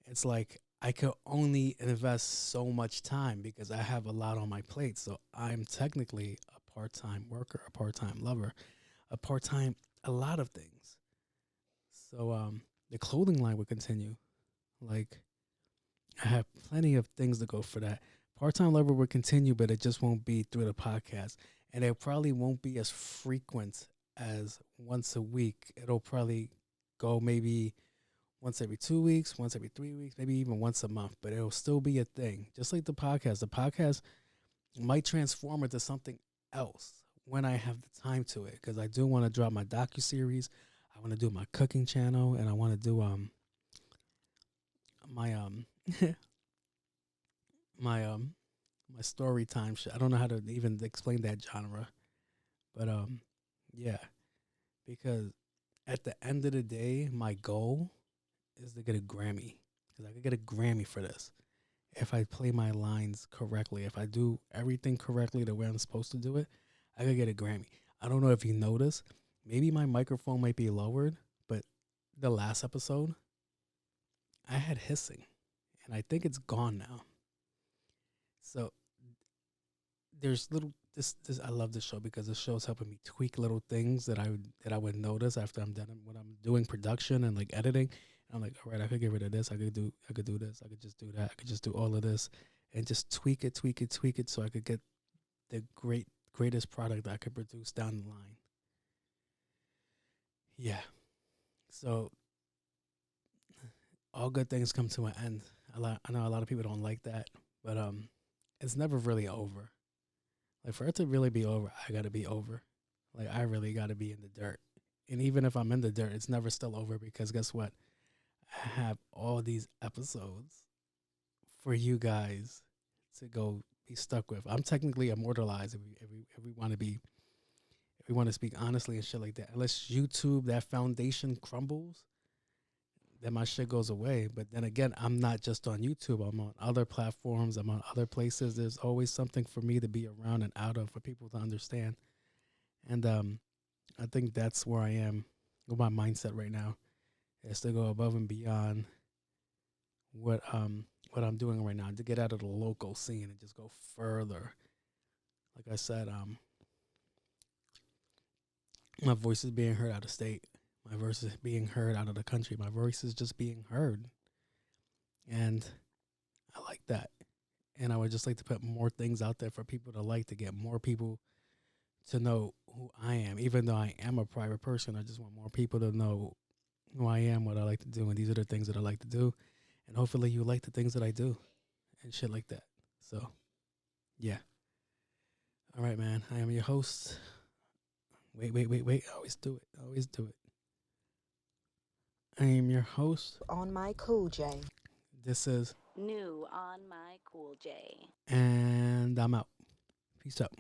It's like I could only invest so much time because I have a lot on my plate. So I'm technically a part-time worker, a part-time lover, a lot of things. So the clothing line would continue. Like, I have plenty of things to go for that. Part-time lover will continue, but it just won't be through the podcast. And it probably won't be as frequent as once a week. It'll probably go maybe once every 2 weeks, once every 3 weeks, maybe even once a month. But it'll still be a thing. Just like the podcast. The podcast might transform into something else when I have the time to it. Because I do want to drop my docuseries. I want to do my cooking channel. And I want to do my story time shit. I don't know how to even explain that genre, but yeah, because at the end of the day, my goal is to get a Grammy, because I could get a Grammy for this if I play my lines correctly. If I do everything correctly the way I'm supposed to do it, I could get a Grammy. I don't know if you noticed, maybe my microphone might be lowered, but the last episode I had hissing, and I think it's gone now. So there's little this I love this show because the show's helping me tweak little things that I would notice after I'm done when I'm doing production and like editing. And I'm like, all right, I could get rid of this. I could do this. I could just do that. I could just do all of this and just tweak it so I could get the greatest product that I could produce down the line. Yeah. So all good things come to an end. I know a lot of people don't like that, but it's never really over. Like, for it to really be over, I got to be over. Like, I really got to be in the dirt. And even if I'm in the dirt, it's never still over, because guess what? I have all these episodes for you guys to go be stuck with. I'm technically immortalized if we want to be, if we want to speak honestly and shit like that. Unless YouTube, that foundation crumbles, then my shit goes away. But then again, I'm not just on YouTube. I'm on other platforms. I'm on other places. There's always something for me to be around and out of for people to understand. And I think that's where I am with my mindset right now, is to go above and beyond what I'm doing right now, to get out of the local scene and just go further. Like I said, my voice is being heard out of state. My voice is being heard out of the country. My voice is just being heard. And I like that. And I would just like to put more things out there for people to like, to get more people to know who I am. Even though I am a private person, I just want more people to know who I am, what I like to do. And these are the things that I like to do. And hopefully you like the things that I do and shit like that. So, yeah. All right, man. I am your host. Wait. I always do it. I am your host. On My Cool J. This is New on My Cool J. And I'm out. Peace out.